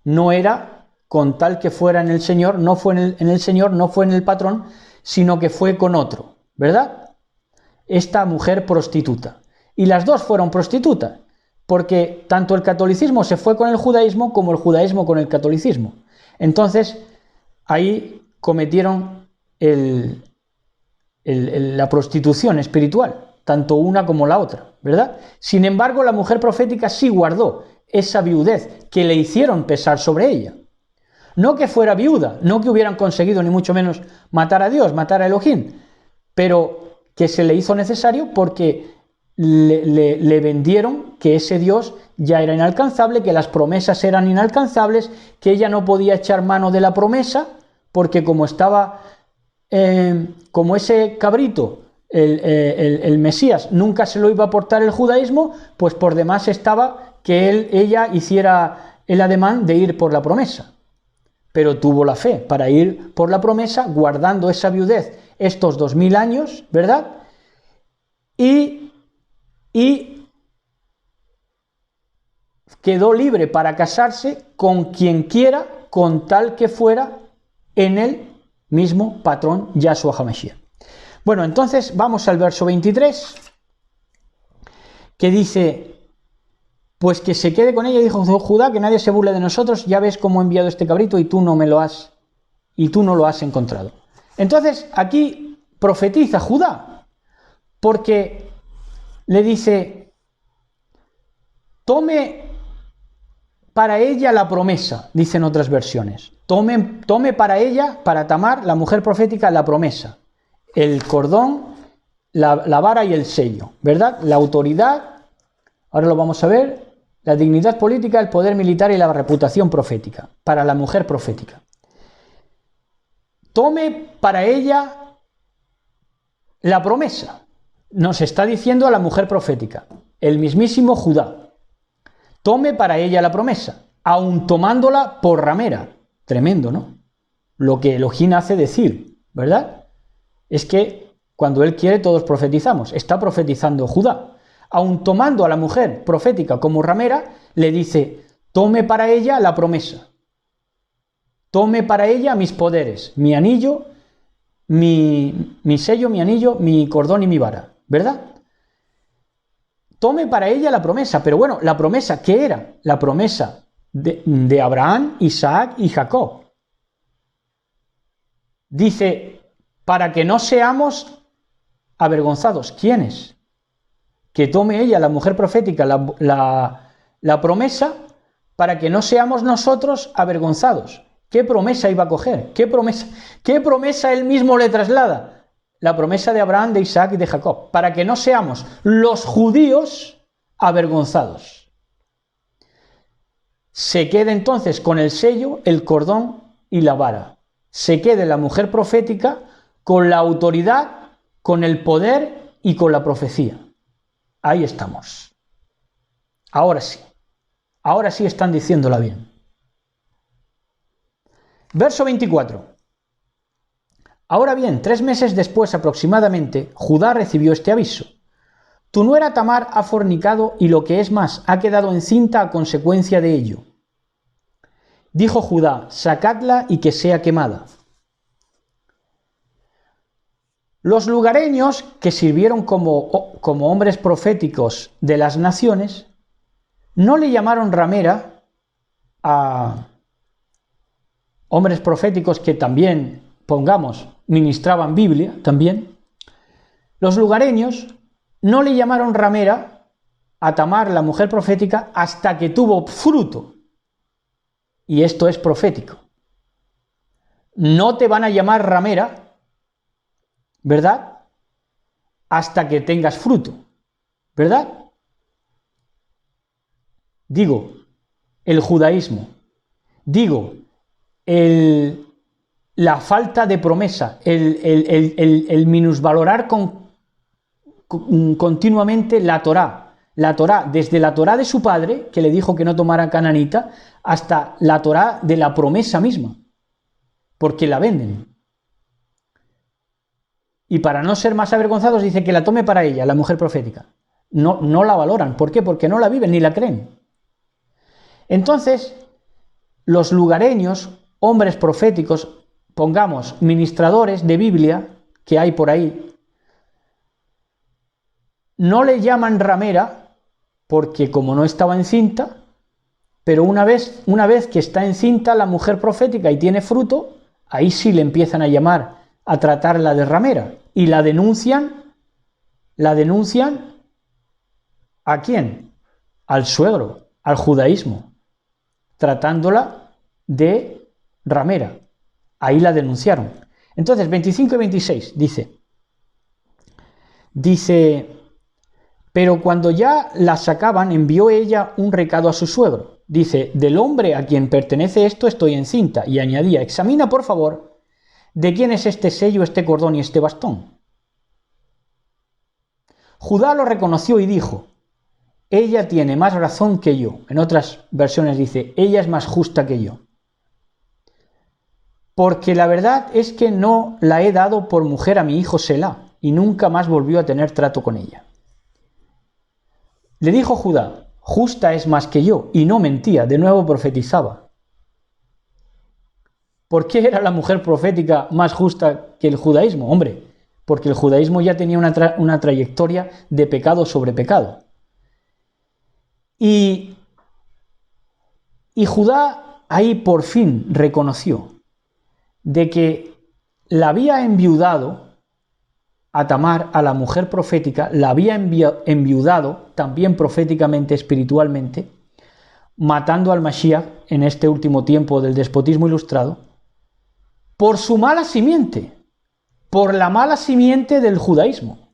No era con tal que fuera en el Señor, no fue en el Señor, no fue en el patrón, sino que fue con otro, ¿verdad? Esta mujer prostituta. Y las dos fueron prostitutas, porque tanto el catolicismo se fue con el judaísmo como el judaísmo con el catolicismo. Entonces, ahí cometieron la prostitución espiritual, tanto una como la otra, ¿verdad? Sin embargo, la mujer profética sí guardó esa viudez que le hicieron pesar sobre ella. No que fuera viuda, no que hubieran conseguido ni mucho menos matar a Dios, matar a Elohim, pero que se le hizo necesario porque le vendieron que ese Dios ya era inalcanzable, que las promesas eran inalcanzables, que ella no podía echar mano de la promesa, porque como estaba, como ese cabrito, el Mesías, nunca se lo iba a aportar el judaísmo, pues por demás estaba que ella hiciera el ademán de ir por la promesa. Pero tuvo la fe para ir por la promesa, guardando esa viudez estos 2000 años, ¿verdad? Y quedó libre para casarse con quien quiera, con tal que fuera en el mismo patrón Yahshua HaMashiach. Bueno, entonces vamos al verso 23, que dice, pues que se quede con ella, dijo Judá, que nadie se burle de nosotros, ya ves cómo he enviado este cabrito y tú no lo has encontrado. Entonces aquí profetiza Judá, porque le dice, tome para ella la promesa, dicen otras versiones, tome para ella, para Tamar, la mujer profética, la promesa, el cordón, la vara y el sello, ¿verdad? La autoridad, ahora lo vamos a ver, la dignidad política, el poder militar y la reputación profética, para la mujer profética. Tome para ella la promesa, nos está diciendo a la mujer profética, el mismísimo Judá. Tome para ella la promesa, aun tomándola por ramera. Tremendo, ¿no? Lo que Elohim hace decir, ¿verdad? Es que cuando él quiere todos profetizamos. Está profetizando Judá. Aun tomando a la mujer profética como ramera, le dice, tome para ella la promesa, tome para ella mis poderes, mi anillo, mi sello, mi anillo, mi cordón y mi vara, ¿verdad? Tome para ella la promesa, pero bueno, ¿la promesa qué era? La promesa de Abraham, Isaac y Jacob. Dice, para que no seamos avergonzados. ¿Quiénes? Que tome ella, la mujer profética, la promesa para que no seamos nosotros avergonzados. ¿Qué promesa iba a coger? ¿Qué promesa él mismo le traslada? La promesa de Abraham, de Isaac y de Jacob, para que no seamos los judíos avergonzados. Se queda entonces con el sello, el cordón y la vara. Se quede la mujer profética con la autoridad, con el poder y con la profecía. Ahí estamos. Ahora sí están diciéndola bien. Verso 24. Ahora bien, 3 meses después aproximadamente, Judá recibió este aviso. Tu nuera Tamar ha fornicado y lo que es más, ha quedado encinta a consecuencia de ello. Dijo Judá, sacadla y que sea quemada. Los lugareños que sirvieron como hombres proféticos de las naciones, no le llamaron ramera a hombres proféticos que también, pongamos, ministraban Biblia también. Los lugareños no le llamaron ramera a Tamar, la mujer profética, hasta que tuvo fruto. Y esto es profético. No te van a llamar ramera, ¿verdad? Hasta que tengas fruto, ¿verdad? Digo, el judaísmo. Digo, la falta de promesa, el minusvalorar continuamente la Torá. La Torá, desde la Torá de su padre, que le dijo que no tomara cananita, hasta la Torá de la promesa misma, porque la venden. Y para no ser más avergonzados, dice que la tome para ella, la mujer profética. No la valoran. ¿Por qué? Porque no la viven ni la creen. Entonces, los lugareños, hombres proféticos, pongamos, ministradores de Biblia, que hay por ahí, no le llaman ramera, porque como no estaba encinta, pero una vez que está encinta la mujer profética y tiene fruto, ahí sí le empiezan a llamar, a tratarla de ramera, y la denuncian ¿a quién? Al suegro, al judaísmo, tratándola de ramera. Ahí la denunciaron. Entonces, 25 y 26 dice, pero cuando ya la sacaban, envió ella un recado a su suegro. Dice, del hombre a quien pertenece esto estoy encinta. Y añadía, examina por favor, ¿de quién es este sello, este cordón y este bastón? Judá lo reconoció y dijo, ella tiene más razón que yo. En otras versiones dice, ella es más justa que yo. Porque la verdad es que no la he dado por mujer a mi hijo Selá, y nunca más volvió a tener trato con ella. Le dijo Judá, justa es más que yo, y no mentía, de nuevo profetizaba. ¿Por qué era la mujer profética más justa que el judaísmo? Hombre, porque el judaísmo ya tenía una trayectoria de pecado sobre pecado. Y Judá ahí por fin reconoció de que la había enviudado a Tamar, a la mujer profética, la había enviudado también proféticamente, espiritualmente, matando al Mashiach en este último tiempo del despotismo ilustrado, por su mala simiente, por la mala simiente del judaísmo.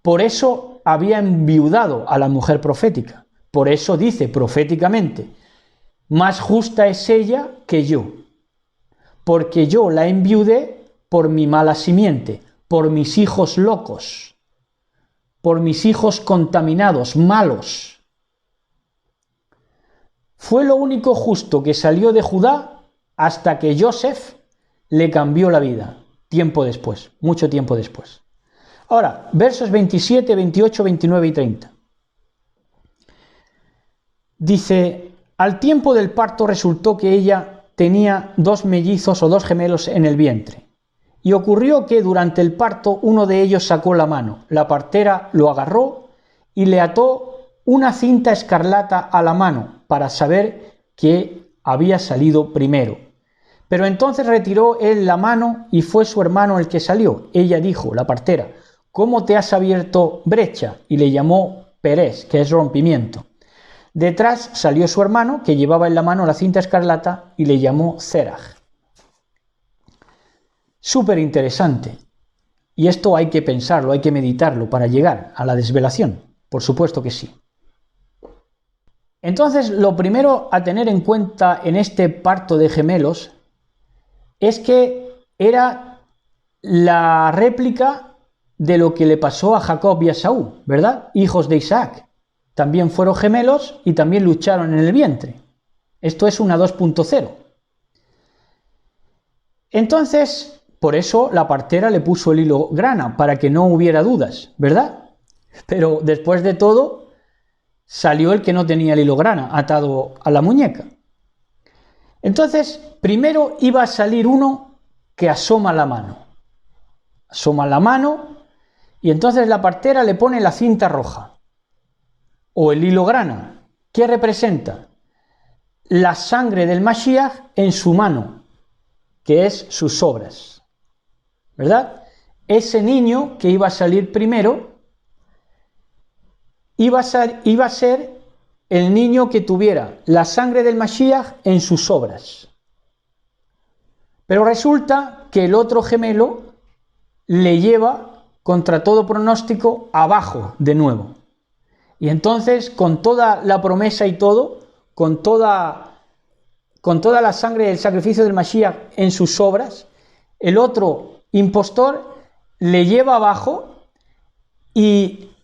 Por eso había enviudado a la mujer profética. Por eso dice proféticamente, más justa es ella que yo, porque yo la enviudé por mi mala simiente, por mis hijos locos, por mis hijos contaminados, malos. Fue lo único justo que salió de Judá hasta que Joseph le cambió la vida, tiempo después, mucho tiempo después. Ahora, versos 27, 28, 29 y 30. Dice, al tiempo del parto resultó que ella tenía 2 mellizos o 2 gemelos en el vientre. Y ocurrió que durante el parto uno de ellos sacó la mano, la partera lo agarró y le ató una cinta escarlata a la mano para saber que había salido primero. Pero entonces retiró él la mano y fue su hermano el que salió. Ella dijo, la partera, ¿cómo te has abierto brecha? Y le llamó Perez, que es rompimiento. Detrás salió su hermano, que llevaba en la mano la cinta escarlata, y le llamó Zeraj. Súper interesante. Y esto hay que pensarlo, hay que meditarlo para llegar a la desvelación. Por supuesto que sí. Entonces, lo primero a tener en cuenta en este parto de gemelos es que era la réplica de lo que le pasó a Jacob y a Esaú, ¿verdad? Hijos de Isaac. También fueron gemelos y también lucharon en el vientre. Esto es una 2.0. Entonces, por eso la partera le puso el hilo grana, para que no hubiera dudas, ¿verdad? Pero después de todo, salió el que no tenía el hilo grana atado a la muñeca. Entonces, primero iba a salir uno que asoma la mano. Asoma la mano y entonces la partera le pone la cinta roja o el hilo grana. ¿Qué representa? La sangre del Mashiach en su mano, que es sus obras, ¿verdad? Ese niño que iba a salir primero iba a ser el niño que tuviera la sangre del Mashiach en sus obras. Pero resulta que el otro gemelo le lleva, contra todo pronóstico, abajo de nuevo. Y entonces, con toda la promesa y todo, con toda la sangre del sacrificio del Mashiach en sus obras, el otro impostor le lleva abajo y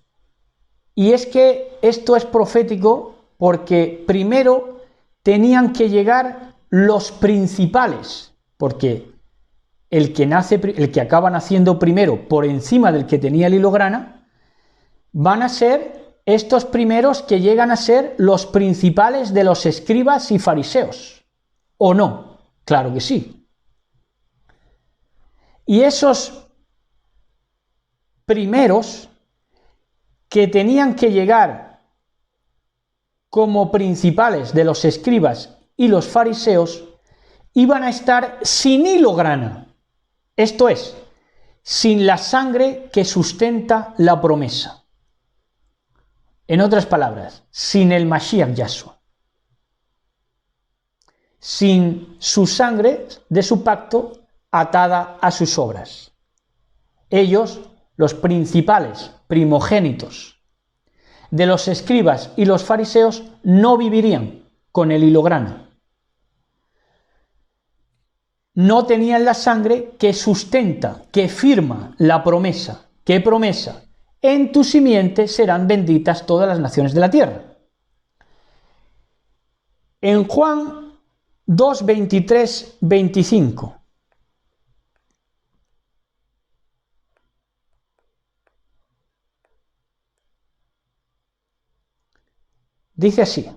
es que esto es profético porque primero tenían que llegar los principales, porque el que acaba naciendo primero por encima del que tenía el hilo grana, van a ser estos primeros que llegan a ser los principales de los escribas y fariseos. ¿O no? Claro que sí. Y esos primeros que tenían que llegar como principales de los escribas y los fariseos iban a estar sin hilo grana, esto es, sin la sangre que sustenta la promesa. En otras palabras, sin el Mashiach Yahshua, sin su sangre de su pacto atada a sus obras. Ellos, los principales primogénitos de los escribas y los fariseos, no vivirían con el hilo grana. No tenían la sangre que sustenta, que firma la promesa. ¿Qué promesa? En tu simiente serán benditas todas las naciones de la tierra. En Juan 2, 23, 25. Dice así: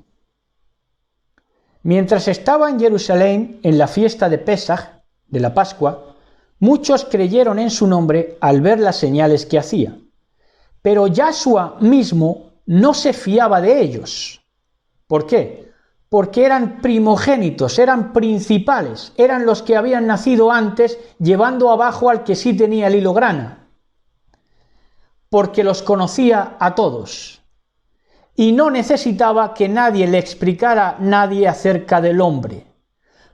mientras estaba en Jerusalén en la fiesta de Pesaj, de la Pascua, muchos creyeron en su nombre al ver las señales que hacía. Pero Yahshua mismo no se fiaba de ellos. ¿Por qué? Porque eran primogénitos, eran principales, eran los que habían nacido antes, llevando abajo al que sí tenía el hilo grana. Porque los conocía a todos. Y no necesitaba que nadie le explicara nadie acerca del hombre,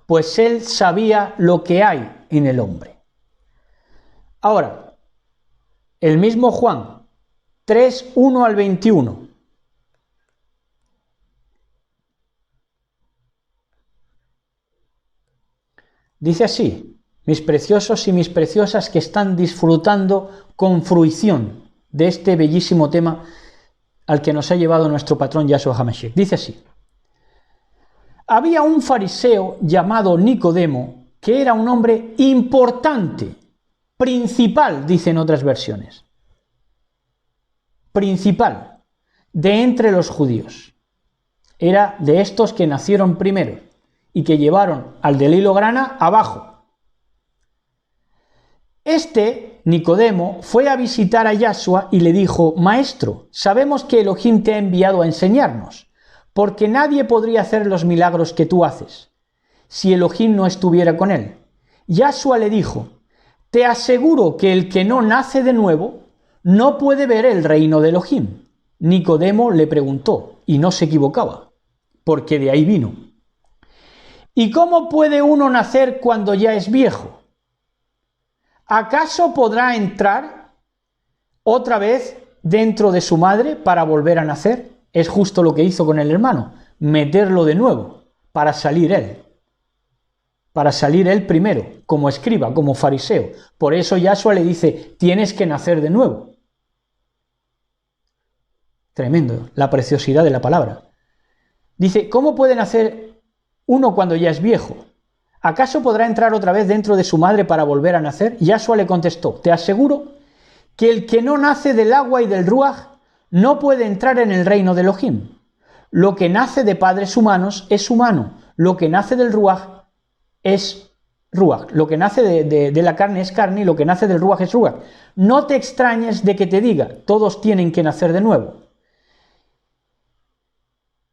pues él sabía lo que hay en el hombre. Ahora, el mismo Juan 3, 1 al 21. Dice así: mis preciosos y mis preciosas que están disfrutando con fruición de este bellísimo tema al que nos ha llevado nuestro patrón Yahshua HaMashiach. Dice así: había un fariseo llamado Nicodemo, que era un hombre importante, principal, dicen otras versiones. principal de entre los judíos. Era de estos que nacieron primero y que llevaron al del hilo grana abajo. Nicodemo, fue a visitar a Yahshua y le dijo: Maestro, sabemos que Elohim te ha enviado a enseñarnos, porque nadie podría hacer los milagros que tú haces si Elohim no estuviera con él. Yahshua le dijo: Te aseguro que el que no nace de nuevo no puede ver el reino de Elohim. Nicodemo le preguntó, y no se equivocaba, porque de ahí vino: ¿Y cómo puede uno nacer cuando ya es viejo? ¿Acaso podrá entrar otra vez dentro de su madre para volver a nacer? Es justo lo que hizo con el hermano, meterlo de nuevo, para salir él primero, como escriba, como fariseo. Por eso Yahshua le dice: tienes que nacer de nuevo. Tremendo, la preciosidad de la palabra. Dice: ¿cómo puede nacer uno cuando ya es viejo? ¿Acaso podrá entrar otra vez dentro de su madre para volver a nacer? Yahshua le contestó: te aseguro que el que no nace del agua y del ruaj no puede entrar en el reino de Elohim. Lo que nace de padres humanos es humano, lo que nace del ruaj es ruaj, lo que nace de la carne es carne y lo que nace del ruaj es ruaj. No te extrañes de que te diga: todos tienen que nacer de nuevo.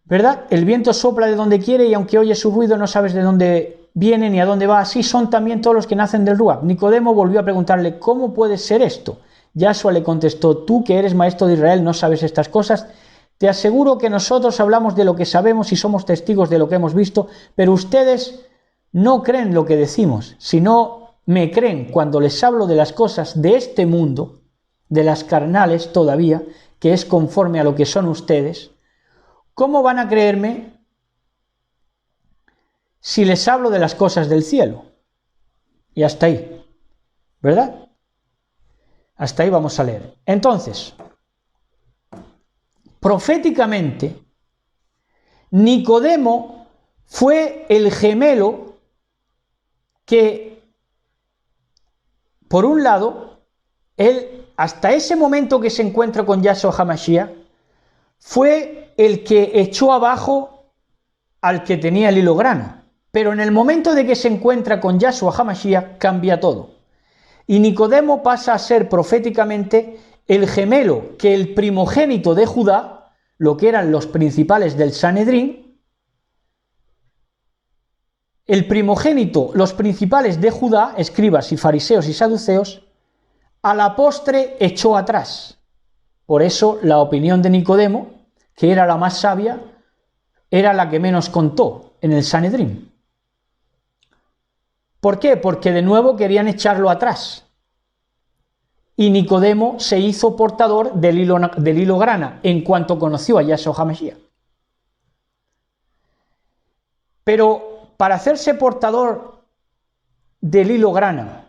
¿Verdad? El viento sopla de donde quiere y aunque oyes su ruido no sabes de dónde viene ni a dónde va. Así son también todos los que nacen del ruaj. Nicodemo volvió a preguntarle: ¿cómo puede ser esto? Yahshua le contestó: tú que eres maestro de Israel no sabes estas cosas. Te aseguro que nosotros hablamos de lo que sabemos y somos testigos de lo que hemos visto, pero ustedes no creen lo que decimos, sino me creen cuando les hablo de las cosas de este mundo, de las carnales todavía, que es conforme a lo que son ustedes. ¿Cómo van a creerme si les hablo de las cosas del cielo? Y hasta ahí, ¿verdad? Hasta ahí vamos a leer. Entonces, proféticamente, Nicodemo fue el gemelo que, por un lado, él, hasta ese momento que se encuentra con Yahshua HaMashiach, fue el que echó abajo al que tenía el hilo grana. Pero en el momento de que se encuentra con Yahshua HaMashiach, cambia todo. Y Nicodemo pasa a ser proféticamente el gemelo que el primogénito de Judá, lo que eran los principales del Sanedrín, el primogénito, los principales de Judá, escribas y fariseos y saduceos, a la postre echó atrás. Por eso la opinión de Nicodemo, que era la más sabia, era la que menos contó en el Sanedrín. ¿Por qué? Porque de nuevo querían echarlo atrás. Y Nicodemo se hizo portador del hilo grana en cuanto conoció a Yahshua HaMashiach. Pero para hacerse portador del hilo grana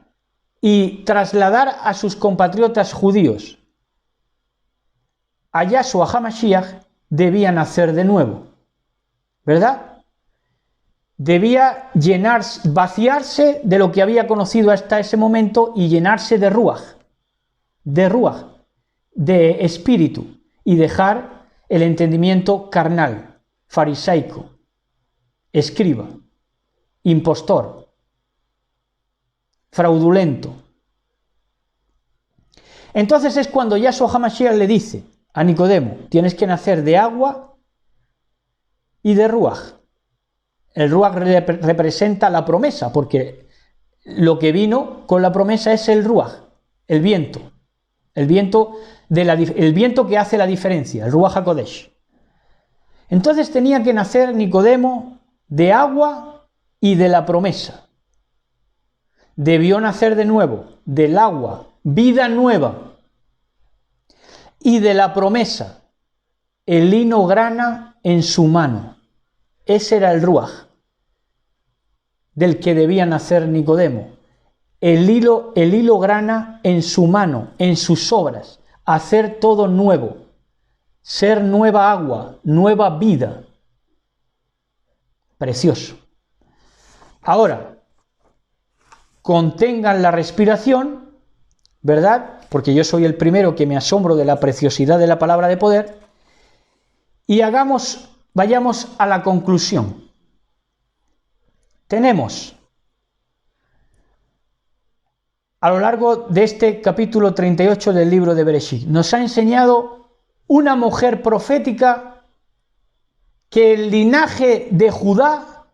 y trasladar a sus compatriotas judíos a Yahshua HaMashiach, debía nacer de nuevo, ¿verdad? Debía vaciarse de lo que había conocido hasta ese momento y llenarse de ruaj, de espíritu, y dejar el entendimiento carnal, farisaico, escriba, impostor, fraudulento. Entonces es cuando Yahshua HaMashiach le dice a Nicodemo: tienes que nacer de agua y de ruaj. El ruaj representa la promesa, porque lo que vino con la promesa es el ruaj, el viento que hace la diferencia, el ruaj HaKodesh. Entonces tenía que nacer Nicodemo de agua y de la promesa. Debió nacer de nuevo del agua, vida nueva, y de la promesa, el lino grana en su mano. Ese era el ruaj del que debía nacer Nicodemo. El hilo grana en su mano, en sus obras, hacer todo nuevo, ser nueva agua, nueva vida. Precioso. Ahora, contengan la respiración, ¿verdad? Porque yo soy el primero que me asombro de la preciosidad de la palabra de poder. Y vayamos a la conclusión. Tenemos a lo largo de este capítulo 38 del libro de Bereshit, nos ha enseñado una mujer profética que el linaje de Judá,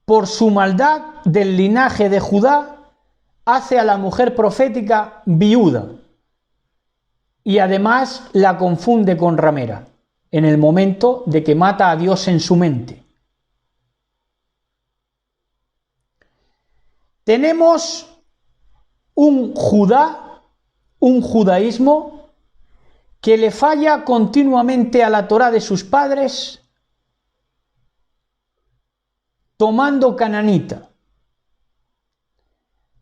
por su maldad del linaje de Judá, hace a la mujer profética viuda y además la confunde con ramera en el momento de que mata a Dios en su mente. Tenemos un judaísmo que le falla continuamente a la Torá de sus padres, tomando cananita,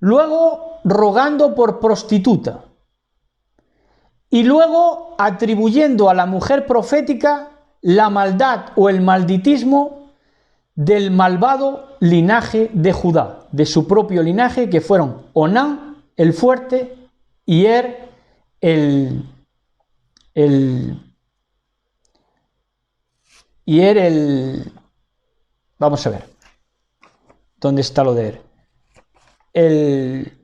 luego rogando por prostituta, y luego atribuyendo a la mujer profética la maldad o el malditismo del malvado linaje de Judá, de su propio linaje, que fueron Onán, el fuerte, y vamos a ver, ¿dónde está lo de el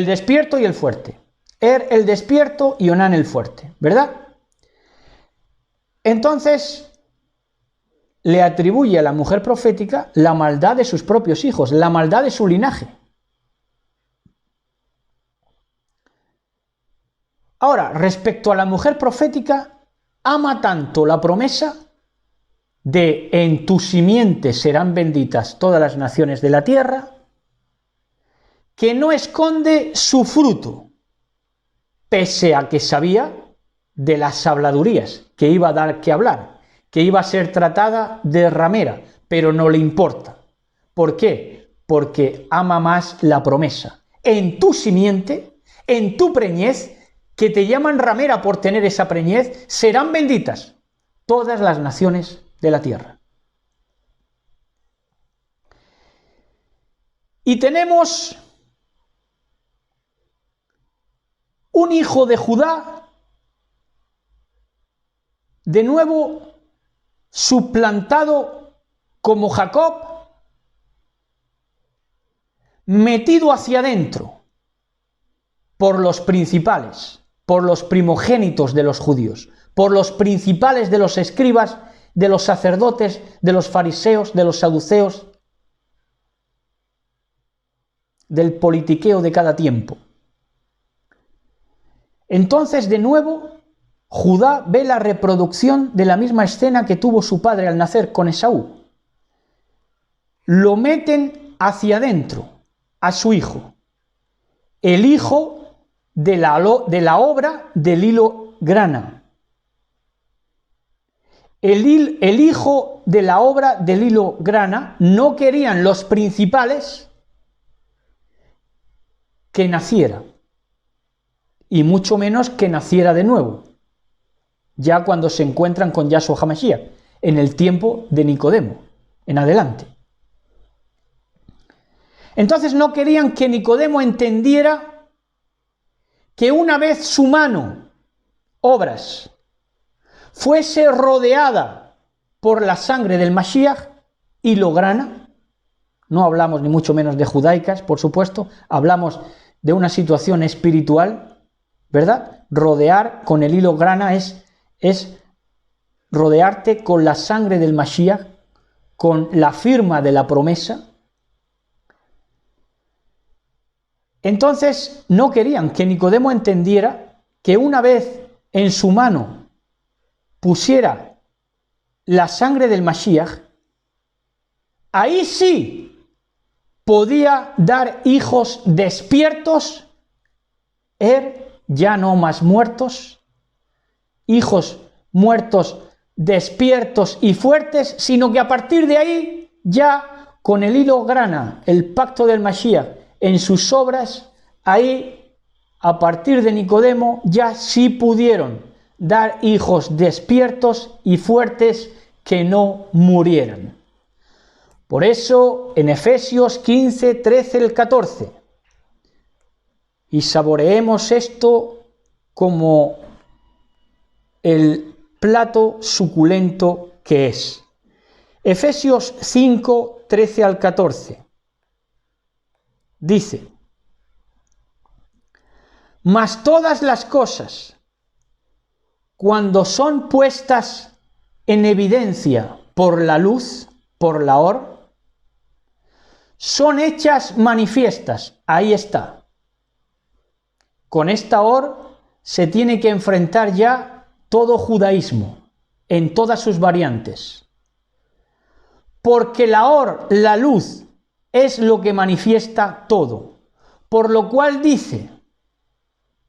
despierto y el fuerte? El despierto y Onán el fuerte, ¿verdad? Entonces le atribuye a la mujer profética la maldad de sus propios hijos, la maldad de su linaje. Ahora, respecto a la mujer profética, ama tanto la promesa de en tu simiente serán benditas todas las naciones de la tierra, que no esconde su fruto, pese a que sabía de las habladurías, que iba a dar que hablar, que iba a ser tratada de ramera, pero no le importa. ¿Por qué? Porque ama más la promesa. En tu simiente, en tu preñez, que te llaman ramera por tener esa preñez, serán benditas todas las naciones de la tierra. Y tenemos un hijo de Judá, de nuevo suplantado como Jacob, metido hacia adentro por los principales, por los primogénitos de los judíos, por los principales de los escribas, de los sacerdotes, de los fariseos, de los saduceos, del politiqueo de cada tiempo. Entonces, de nuevo, Judá ve la reproducción de la misma escena que tuvo su padre al nacer con Esaú. Lo meten hacia adentro a su hijo, el hijo de la obra del hilo grana. El hijo de la obra del hilo grana no querían los principales que naciera, y mucho menos que naciera de nuevo, ya cuando se encuentran con Yahshua HaMashiach, en el tiempo de Nicodemo, en adelante. Entonces no querían que Nicodemo entendiera que una vez su mano, obras, fuese rodeada por la sangre del Mashiach, hilo grana, no hablamos ni mucho menos de judaicas, por supuesto, hablamos de una situación espiritual, ¿verdad? Rodear con el hilo grana es rodearte con la sangre del Mashiach, con la firma de la promesa. Entonces no querían que Nicodemo entendiera que una vez en su mano pusiera la sangre del Mashiach, ahí sí podía dar hijos despiertos, ya no más muertos, hijos muertos, despiertos y fuertes, sino que a partir de ahí, ya con el hilo grana, el pacto del Mashiach en sus obras, ahí, a partir de Nicodemo, ya sí pudieron dar hijos despiertos y fuertes que no murieran. Por eso, en Efesios 15, 13, el 14, y saboreemos esto como el plato suculento que es. Efesios 5, 13 al 14. Dice: mas todas las cosas, cuando son puestas en evidencia por la luz, por la or, son hechas manifiestas. Ahí está. Con esta or se tiene que enfrentar ya todo judaísmo, en todas sus variantes. Porque la or, la luz, es lo que manifiesta todo. Por lo cual dice,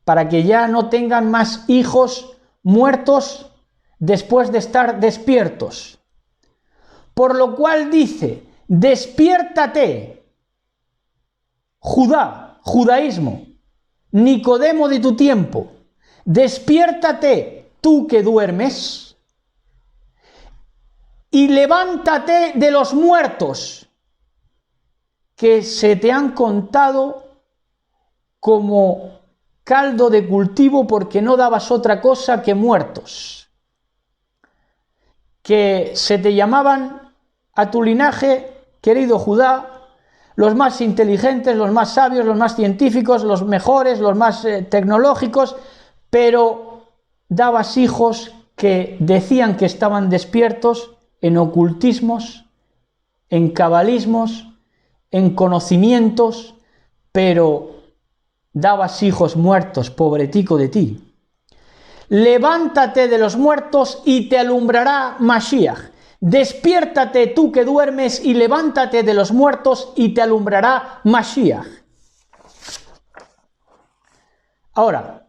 para que ya no tengan más hijos muertos después de estar despiertos. Por lo cual dice, despiértate, Judá, judaísmo, Nicodemo de tu tiempo, despiértate tú que duermes, y levántate de los muertos, que se te han contado como caldo de cultivo porque no dabas otra cosa que muertos, que se te llamaban a tu linaje, querido Judá, los más inteligentes, los más sabios, los más científicos, los mejores, los más tecnológicos, pero dabas hijos que decían que estaban despiertos en ocultismos, en cabalismos, en conocimientos, pero dabas hijos muertos, pobretico de ti. Levántate de los muertos y te alumbrará Mashiach. Despiértate tú que duermes y levántate de los muertos y te alumbrará Mashiach. Ahora,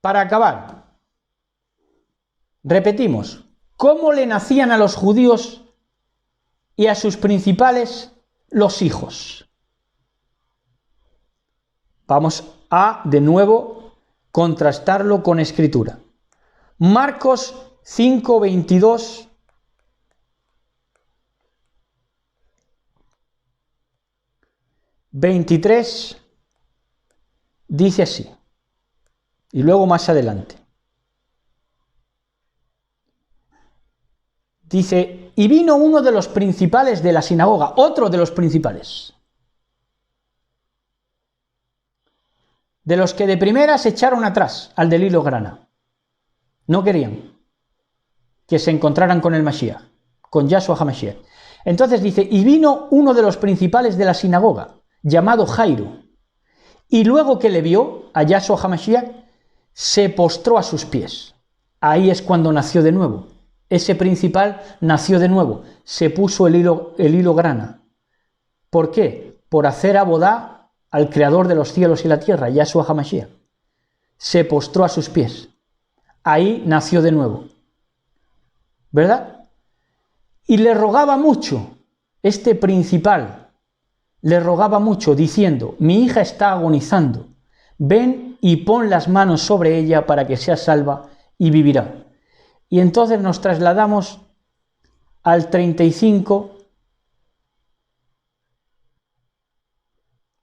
para acabar, repetimos, ¿cómo le nacían a los judíos y a sus principales los hijos? Vamos a, de nuevo, contrastarlo con Escritura. Marcos 5, 22. ...23... dice así. Y luego más adelante. Dice, y vino uno de los principales de la sinagoga, otro de los principales, de los que de primera se echaron atrás al del hilo grana. No querían que se encontraran con el Mashiach, con Yahshua HaMashiach. Entonces dice, y vino uno de los principales de la sinagoga, llamado Jairo, y luego que le vio a Yahshua HaMashiach, se postró a sus pies. Ahí es cuando nació de nuevo. Ese principal nació de nuevo, se puso el hilo grana. ¿Por qué? Por hacer abodá al creador de los cielos y la tierra, Yahshua HaMashiach. Se postró a sus pies. Ahí nació de nuevo. ¿Verdad? Y le rogaba mucho, este principal, le rogaba mucho diciendo, mi hija está agonizando, ven y pon las manos sobre ella para que sea salva y vivirá. Y entonces nos trasladamos al 35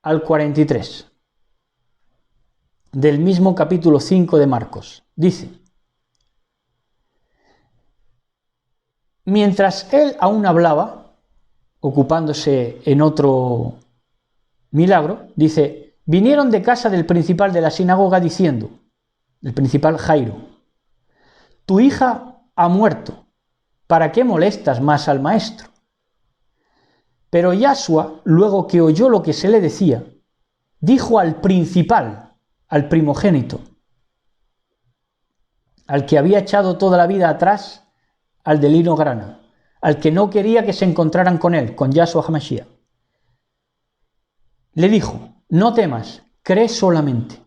al 43 del mismo capítulo 5 de Marcos. Dice, mientras él aún hablaba, ocupándose en otro milagro, dice, vinieron de casa del principal de la sinagoga diciendo, el principal Jairo, tu hija ha muerto, ¿para qué molestas más al maestro? Pero Yahshua, luego que oyó lo que se le decía, dijo al principal, al primogénito, al que había echado toda la vida atrás, al del hilo grana, al que no quería que se encontraran con él, con Yahshua HaMashiach. Le dijo, no temas, cree solamente.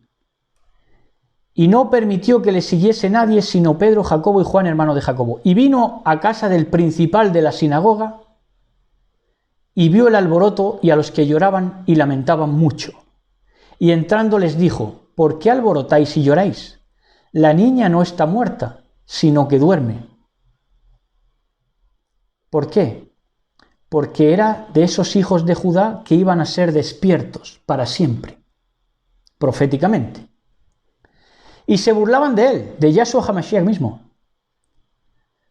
Y no permitió que le siguiese nadie, sino Pedro, Jacobo y Juan, hermano de Jacobo. Y vino a casa del principal de la sinagoga, y vio el alboroto y a los que lloraban y lamentaban mucho. Y entrando les dijo, ¿por qué alborotáis y lloráis? La niña no está muerta, sino que duerme. ¿Por qué? Porque era de esos hijos de Judá que iban a ser despiertos para siempre. proféticamente. Y se burlaban de él, de Yahshua HaMashiach mismo.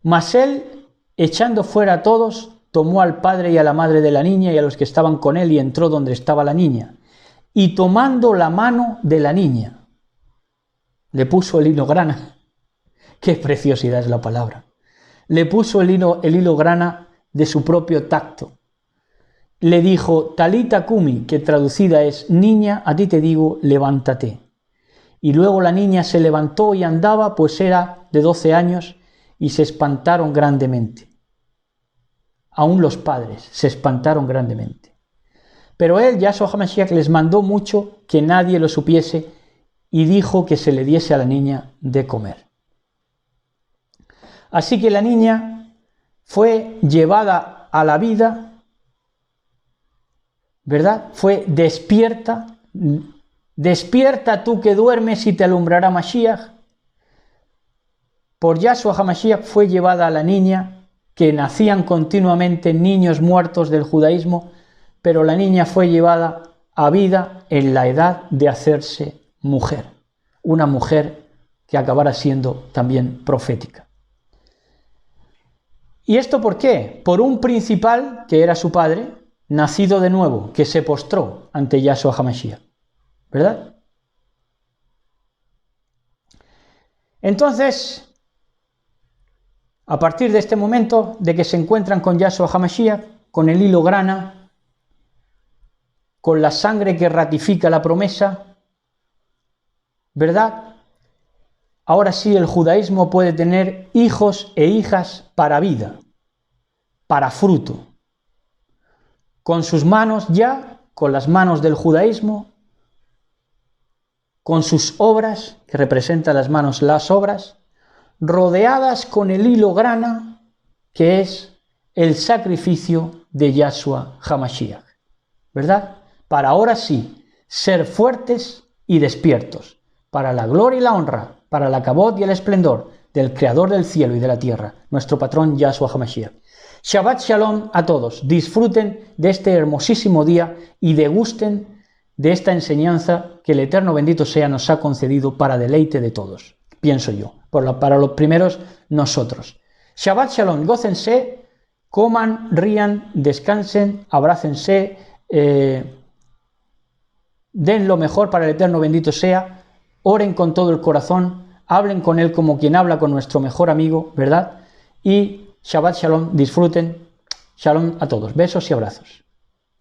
Mas él, echando fuera a todos, tomó al padre y a la madre de la niña y a los que estaban con él y entró donde estaba la niña. Y tomando la mano de la niña, le puso el hilo grana. Qué preciosidad es la palabra. Le puso el hilo grana de su propio tacto. Le dijo, Talita Kumi, que traducida es, niña, a ti te digo, levántate. Y luego la niña se levantó y andaba, pues era de 12 años, y se espantaron grandemente. Aún los padres se espantaron grandemente. Pero él, Yahshua HaMashiach, les mandó mucho que nadie lo supiese y dijo que se le diese a la niña de comer. Así que la niña fue llevada a la vida, ¿verdad? Fue despierta. Despierta tú que duermes y te alumbrará Mashiach. Por Yahshua HaMashiach fue llevada a la niña, que nacían continuamente niños muertos del judaísmo, pero la niña fue llevada a vida en la edad de hacerse mujer. Una mujer que acabará siendo también profética. ¿Y esto por qué? Por un principal, que era su padre, nacido de nuevo, que se postró ante Yahshua HaMashiach. ¿Verdad? Entonces, a partir de este momento de que se encuentran con Yahshua HaMashiach, con el hilo grana, con la sangre que ratifica la promesa, ¿verdad? Ahora sí el judaísmo puede tener hijos e hijas para vida, para fruto. Con sus manos ya, con las manos del judaísmo, con sus obras, que representan las manos, las obras, rodeadas con el hilo grana, que es el sacrificio de Yahshua HaMashiach, ¿verdad? Para ahora sí, ser fuertes y despiertos, para la gloria y la honra, para la kabod y el esplendor del Creador del cielo y de la tierra, nuestro patrón Yahshua HaMashiach. Shabbat Shalom a todos, disfruten de este hermosísimo día y degusten de esta enseñanza que el Eterno bendito sea nos ha concedido para deleite de todos, pienso yo, para los primeros nosotros. Shabbat Shalom, gócense, coman, rían, descansen, abrácense, den lo mejor para el Eterno bendito sea, oren con todo el corazón, hablen con Él como quien habla con nuestro mejor amigo, ¿verdad? Y Shabbat Shalom, disfruten, Shalom a todos, besos y abrazos.